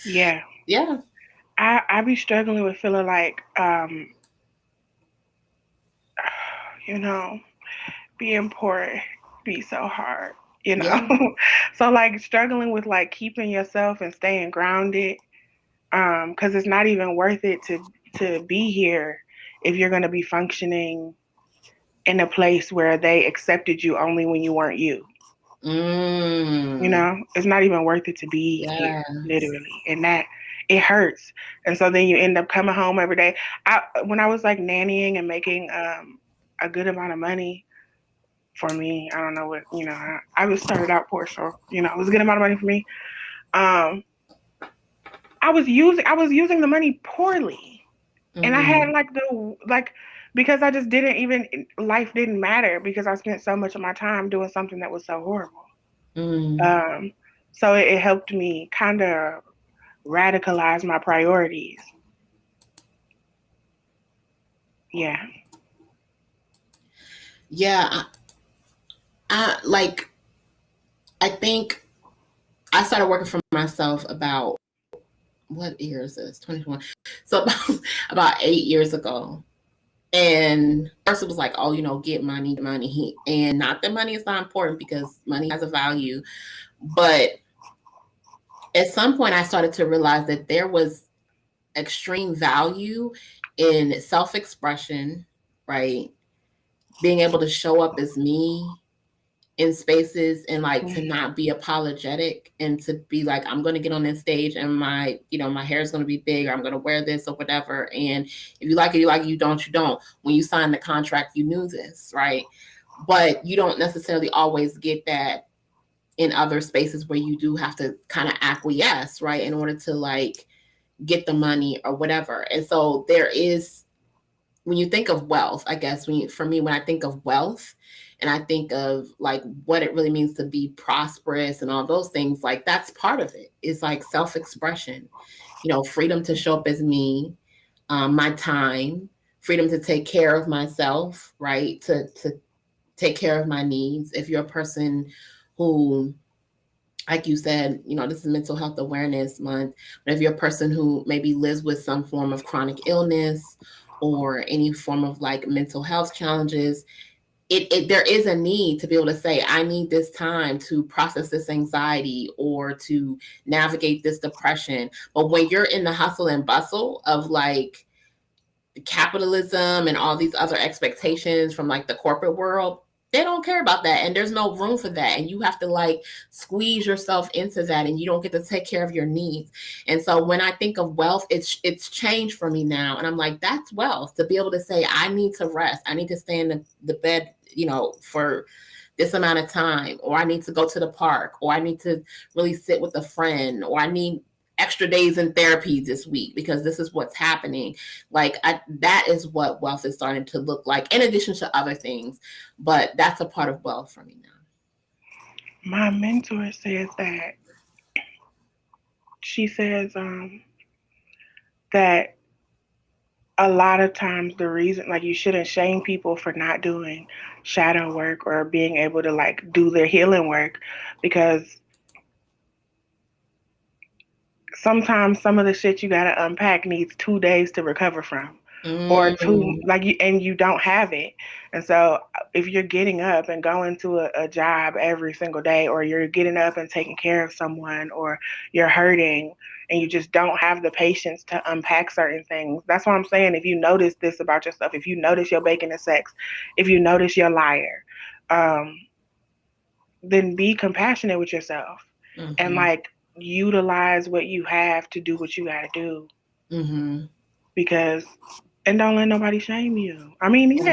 Yeah. Yeah. I be struggling with feeling like, you know, being poor be so hard. you Yeah. know. So like struggling with like keeping yourself and staying grounded, because it's not even worth it to be here if you're going to be functioning in a place where they accepted you only when you weren't you. You Mm. know, it's not even worth it to be here, Yes. literally, and that it hurts. And so then you end up coming home every day. When I was like nannying and making a good amount of money for me, I don't know what I was started out poor, so it was a good amount of money for me. Um, I was using the money poorly, and I had Mm-hmm. like because I just didn't even life didn't matter because I spent so much of my time doing something that was so horrible. Mm. Um, so it helped me kind of radicalize my priorities. Yeah. Yeah. Like, I think I started working for myself about, what year is this? 2021. So about 8 years ago. And first it was like, oh, get money, money. And not that money is not important, because money has a value. But at some point I started to realize that there was extreme value in self-expression, right? Being able to show up as me in spaces, and like to Mm-hmm. not be apologetic, and to be like, I'm going to get on this stage and my hair is going to be big, or I'm going to wear this or whatever. And if you like it, you like it. You don't, you don't. When you signed the contract, you knew this, right? But you don't necessarily always get that in other spaces where you do have to kind of acquiesce, right, in order to like get the money or whatever. And so there is, when you think of wealth, I guess for me, when I think of wealth and I think of like what it really means to be prosperous and all those things, like that's part of it. It's like self-expression, freedom to show up as me, my time, freedom to take care of myself, right? To take care of my needs. If you're a person who, like you said, this is Mental Health Awareness Month, but if you're a person who maybe lives with some form of chronic illness or any form of like mental health challenges, there is a need to be able to say, I need this time to process this anxiety or to navigate this depression. But when you're in the hustle and bustle of like capitalism and all these other expectations from like the corporate world, they don't care about that, and there's no room for that, and you have to like squeeze yourself into that, and you don't get to take care of your needs. And so when I think of wealth, it's changed for me now, and I'm like, that's wealth, to be able to say, I need to rest, I need to stay in the bed, for this amount of time, or I need to go to the park, or I need to really sit with a friend, or I need extra days in therapy this week because this is what's happening. Like that is what wealth is starting to look like, in addition to other things. But that's a part of wealth for me now. My mentor says that she says that a lot of times the reason like you shouldn't shame people for not doing shadow work or being able to like do their healing work because sometimes some of the shit you gotta unpack needs 2 days to recover from, or two Mm, like you and you don't have it. And so if you're getting up and going to a job every single day, or you're getting up and taking care of someone, or you're hurting and you just don't have the patience to unpack certain things. That's what I'm saying. If you notice this about yourself, if you notice your bacon and sex, if you notice your liar, um, then be compassionate with yourself and mm-hmm, like utilize what you have to do what you got to do mm-hmm. because and don't let nobody shame you. I mean, Yeah.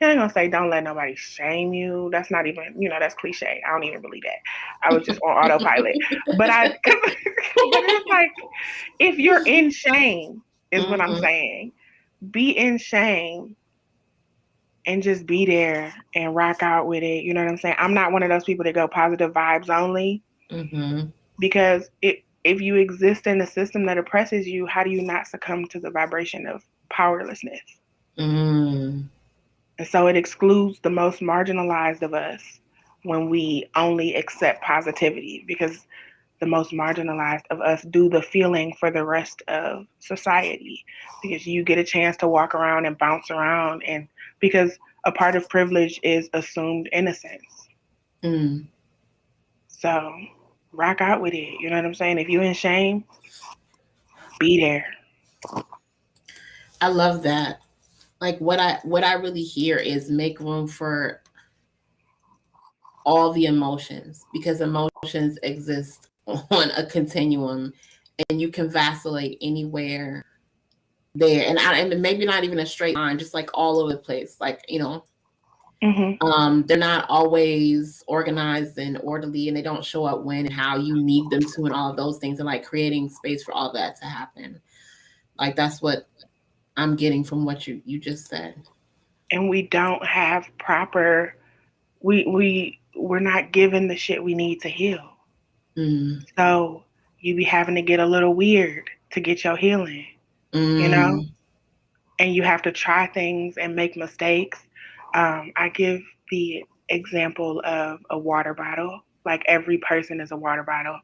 you ain't gonna say don't let nobody shame you. That's not even, that's cliche. I don't even believe that. I was just on autopilot. But but it's like if you're in shame, is what I'm Mm-hmm, saying. Be in shame and just be there and rock out with it. You know what I'm saying? I'm not one of those people that go positive vibes only. mm-hmm, Because if you exist in a system that oppresses you, how do you not succumb to the vibration of powerlessness? mm, And so it excludes the most marginalized of us when we only accept positivity because the most marginalized of us do the feeling for the rest of society because you get a chance to walk around and bounce around and because a part of privilege is assumed innocence. mm. So rock out with it. You know what I'm saying? If you in shame, be there. I love that. Like what I really hear is make room for all the emotions, because emotions exist on a continuum, and you can vacillate anywhere there, and maybe not even a straight line, just like all over the place, like, Hmm. they're not always organized and orderly, and they don't show up when and how you need them to, and all of those things, and like creating space for all that to happen. Like that's what I'm getting from what you just said. And we don't have proper. We're not given the shit we need to heal. Mm, So you be having to get a little weird to get your healing. You know, mm, and you have to try things and make mistakes. I give the example of a water bottle. Like every person is a water bottle,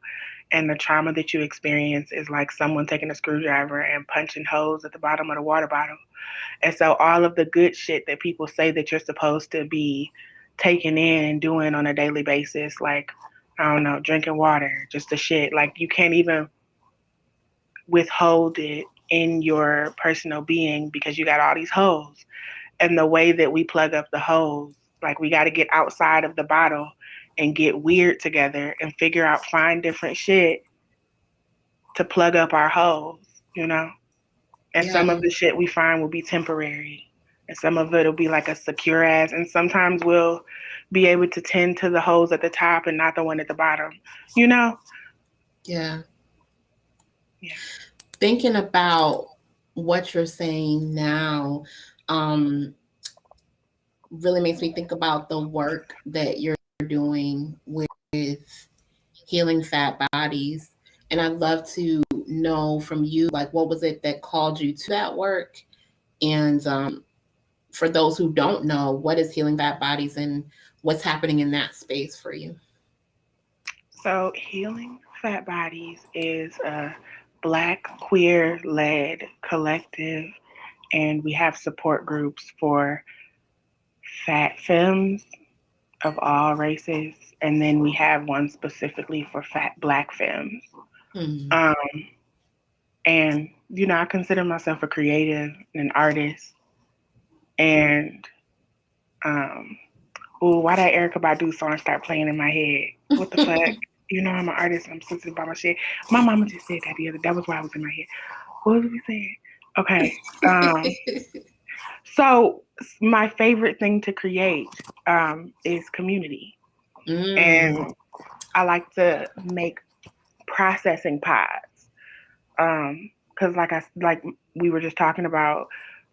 and the trauma that you experience is like someone taking a screwdriver and punching holes at the bottom of the water bottle. And so all of the good shit that people say that you're supposed to be taking in and doing on a daily basis, like I don't know, drinking water, just the shit, like you can't even withhold it in your personal being because you got all these holes. And the way that we plug up the holes, like we got to get outside of the bottle and get weird together and figure out, find different shit to plug up our holes, you know? And yeah, some of the shit we find will be temporary. And some of it'll be like a secure ass. And sometimes we'll be able to tend to the holes at the top and not the one at the bottom, you know? yeah. Yeah. Thinking about what you're saying now, um, really makes me think about the work that you're doing with healing fat bodies. And I'd love to know from you, like, what was it that called you to that work? And for those who don't know, what is healing fat bodies and what's happening in that space for you? So, Healing Fat Bodies is a Black queer led collective, and we have support groups for fat femmes of all races, and then we have one specifically for fat Black femmes. Hmm. Um, and, I consider myself a creative and an artist, and um, ooh, why that Erica Badu song start playing in my head? What the fuck? I'm an artist and I'm sensitive about my shit. My mama just said that the other. That was why I was in my head. What was we saying? Okay. So my favorite thing to create is community, Mm, and I like to make processing pods. Because like we were just talking about,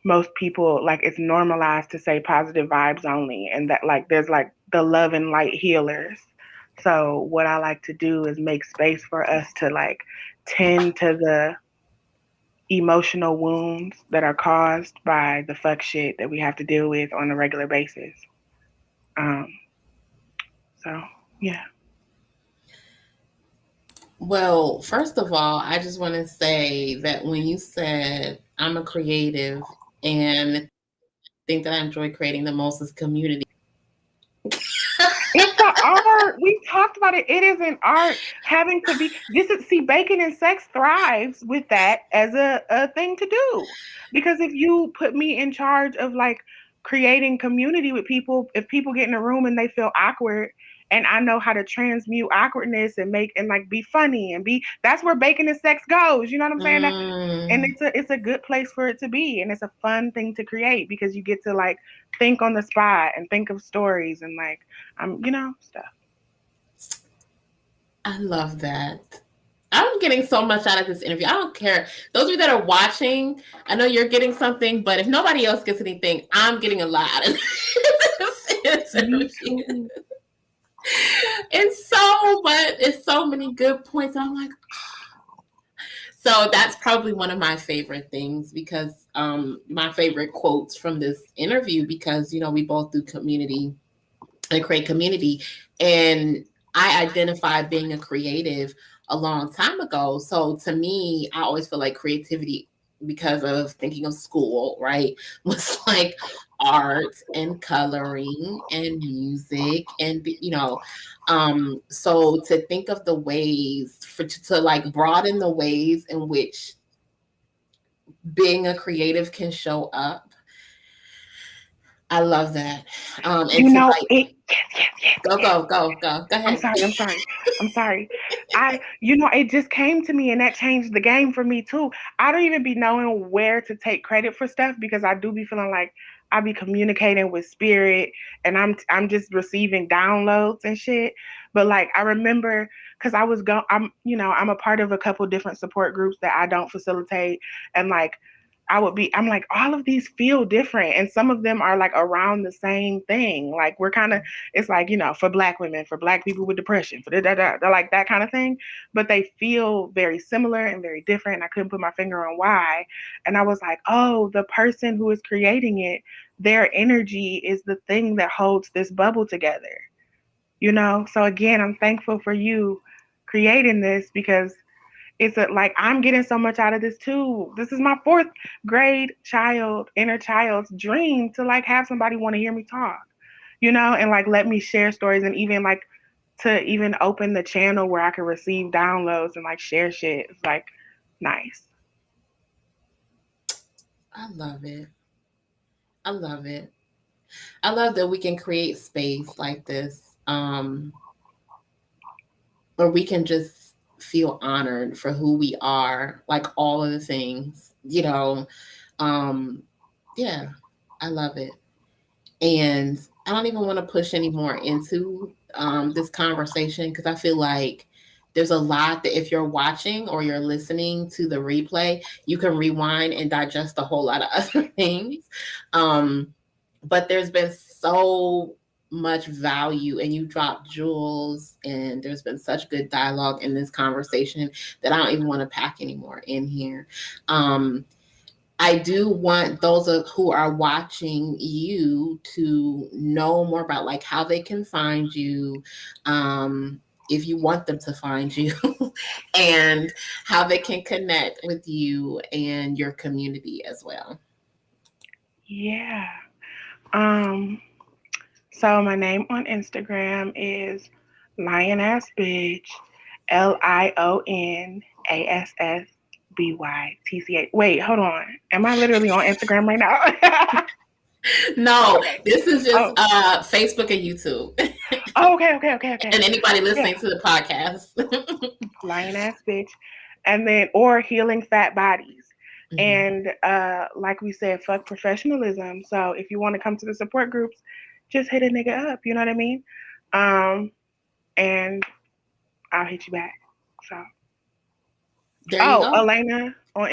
most people, like, it's normalized to say positive vibes only, and that, like, there's like the love and light healers. So what I like to do is make space for us to like tend to the emotional wounds that are caused by the fuck shit that we have to deal with on a regular basis. Um, so yeah. well, first of all, I just want to say that when you said I'm a creative and the thing that I enjoy creating the most is community, It's an art. We talked about it. It is an art. Having to be this is see, bacon and sex thrives with that as a thing to do. Because if you put me in charge of like creating community with people, if people get in a room and they feel awkward, and I know how to transmute awkwardness and make and like be funny and be, that's where bacon and sex goes. You know what I'm saying? And mm, it's a good place for it to be, and it's a fun thing to create because you get to like think on the spot and think of stories and like stuff. I love that. I'm getting so much out of this interview. I don't care. Those of you that are watching, I know you're getting something, but if nobody else gets anything, I'm getting a lot out of this Me interview. too. It's so many good points. And I'm like, so that's probably one of my favorite things, because my favorite quotes from this interview, because we both do community and create community, and I identified being a creative a long time ago. So to me, I always feel like creativity, because of thinking of school, right, was like art and coloring and music and so to think of the ways to like broaden the ways in which being a creative can show up. I love that. And You to know like it. Yes, yes, yes, yes. go I'm ahead. sorry. I'm sorry. I'm sorry. It just came to me, and that changed the game for me too. I don't even be knowing where to take credit for stuff because I do be feeling like I be communicating with spirit, and I'm just receiving downloads and shit. But like I remember, because I'm a part of a couple different support groups that I don't facilitate, and like I'm like, all of these feel different. And some of them are like around the same thing. Like we're kind of, it's like, for black women, for black people with depression, for like that kind of thing. But they feel very similar and very different. And I couldn't put my finger on why. And I was like, oh, the person who is creating it, their energy is the thing that holds this bubble together. So again, I'm thankful for you creating this because like I'm getting so much out of this too. This is my fourth grade inner child's dream to like have somebody want to hear me talk, and like let me share stories, and even like to even open the channel where I can receive downloads and like share shit. It's like nice. I love it. I love it. I love that we can create space like this, where we can just feel honored for who we are, like all of the things, Um, yeah, I love it. And I don't even want to push any more into this conversation because I feel like there's a lot that if you're watching or you're listening to the replay, you can rewind and digest a whole lot of other things. Um, but there's been so much value and you dropped jewels and there's been such good dialogue in this conversation that I don't even want to pack anymore in here. I do want those who are watching you to know more about like how they can find you, if you want them to find you, and how they can connect with you and your community as well. Yeah. Um. So my name on Instagram is Lionass Bitch, LIONASSBYTCH. Wait, hold on. Am I literally on Instagram right now? No, Okay. this is just Oh. Facebook and YouTube, Oh, okay, okay, okay, okay. and anybody Yeah. listening to the podcast. Lionass Bitch. And then or Healing Fat Bodies. Mhm. And like we said, fuck professionalism. So if you want to come to the support groups, just hit a nigga up. You know what I mean? Um, and I'll hit you back. So, There you oh, go. Alaina on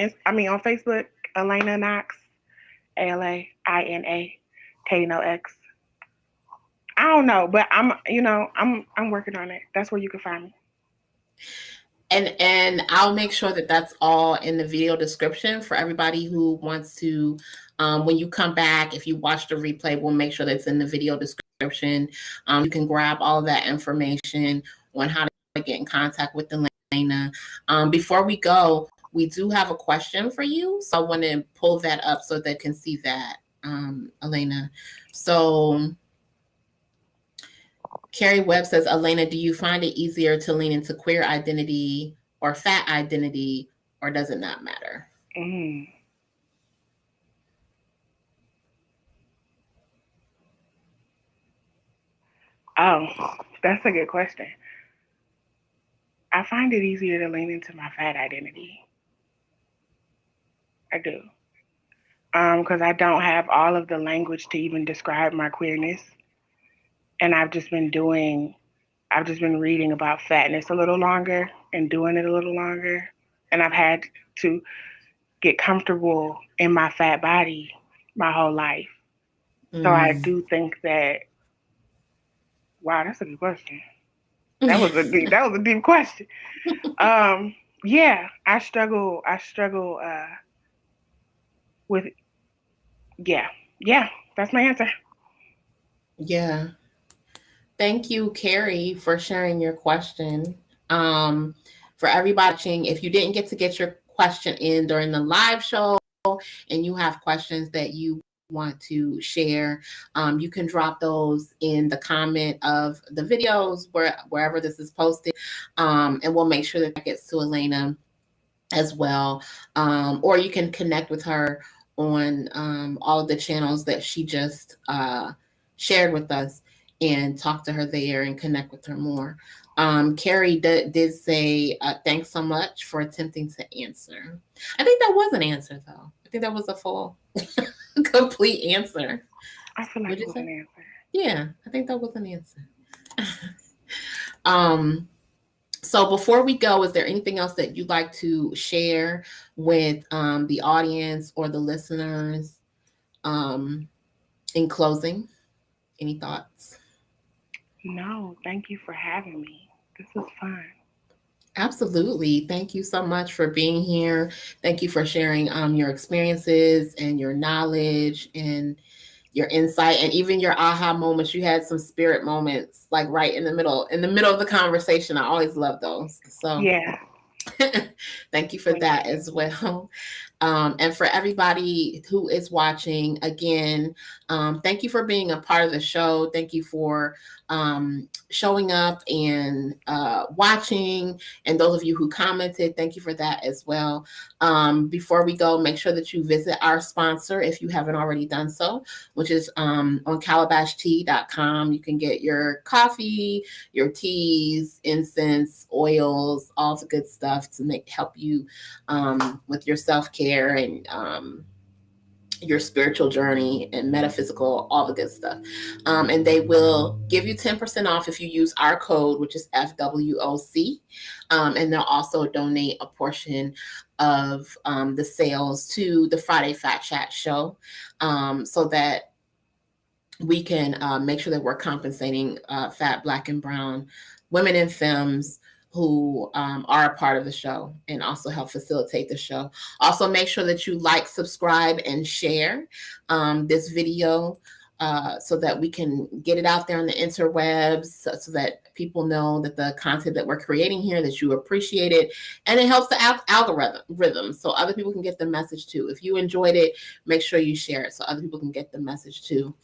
Facebook, Alaina Knox, ALAINA, I don't know, but I'm working on it. That's where you can find me. And I'll make sure that that's all in the video description for everybody who wants to. When you come back, if you watch the replay, we'll make sure that's in the video description. You can grab all of that information on how to get in contact with Alaina. Before we go, we do have a question for you, so I want to pull that up so they can see that, Alaina. So Carrie Webb says, Alaina, do you find it easier to lean into queer identity or fat identity, or does it not matter? Mm. Oh, that's a good question. I find it easier to lean into my fat identity. I do. Because I don't have all of the language to even describe my queerness. And I've just been reading about fatness a little longer and doing it a little longer. And I've had to get comfortable in my fat body my whole life. So I Mm. do think that, wow, that's a good question. That was a deep question. Yeah, I struggle with, yeah, yeah, that's my answer. Yeah. Thank you, Carrie, for sharing your question. For everybody watching, if you didn't get your question in during the live show and you have questions that you want to share, you can drop those in the comment of the videos wherever this is posted, and we'll make sure that gets to Alaina as well. Or you can connect with her on all of the channels that she just shared with us and talk to her there and connect with her more. Carrie did say, thanks so much for attempting to answer. I think that was an answer, though. I think that was a full, complete answer. I feel like Would it you was say? an answer. Yeah, I think that was an answer. um, so before we go, is there anything else that you'd like to share with the audience or the listeners in closing? Any thoughts? No, thank you for having me. This was fun. Absolutely. Thank you so much for being here. Thank you for sharing your experiences and your knowledge and your insight and even your aha moments. You had some spirit moments like right in the middle of the conversation. I always love those. So Yeah, thank you for thank that you. as well. And for everybody who is watching, again, thank you for being a part of the show. Thank you for showing up and watching. And those of you who commented, thank you for that as well. Before we go, make sure that you visit our sponsor if you haven't already done so, which is on calabashtea.com. You can get your coffee, your teas, incense, oils, all the good stuff to help you with your self-care and your spiritual journey and metaphysical, all the good stuff. And they will give you 10% off if you use our code, which is FWOC. And they'll also donate a portion of the sales to the Friday Fat Chat show, so that we can make sure that we're compensating fat, Black, and brown women and femmes who are a part of the show and also help facilitate the show. Also, make sure that you like, subscribe, and share this video so that we can get it out there on the interwebs, so that people know that the content that we're creating here, that you appreciate it, and it helps the algorithm so other people can get the message too. If you enjoyed it, make sure you share it so other people can get the message too.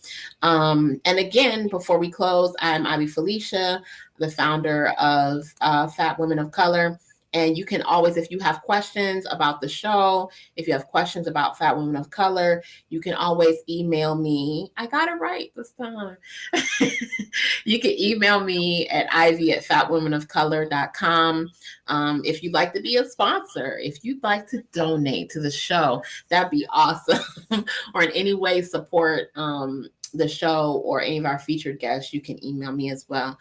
And again, before we close, I'm Ivy Felicia, the founder of Fat Women of Color. And you can always, if you have questions about the show, if you have questions about Fat Women of Color, you can always email me. I got it right this time. You can email me at ivy@fatwomenofcolor.com. If you'd like to be a sponsor, if you'd like to donate to the show, that'd be awesome. Or in any way support the show or any of our featured guests, you can email me as well.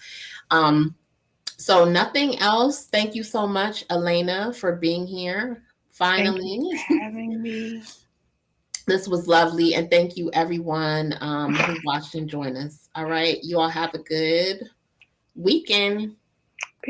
So nothing else. Thank you so much, Alaina, for being here. Thank you Finally, for having me. this was lovely. And thank you, everyone who watched and joined us. All right. You all have a good weekend.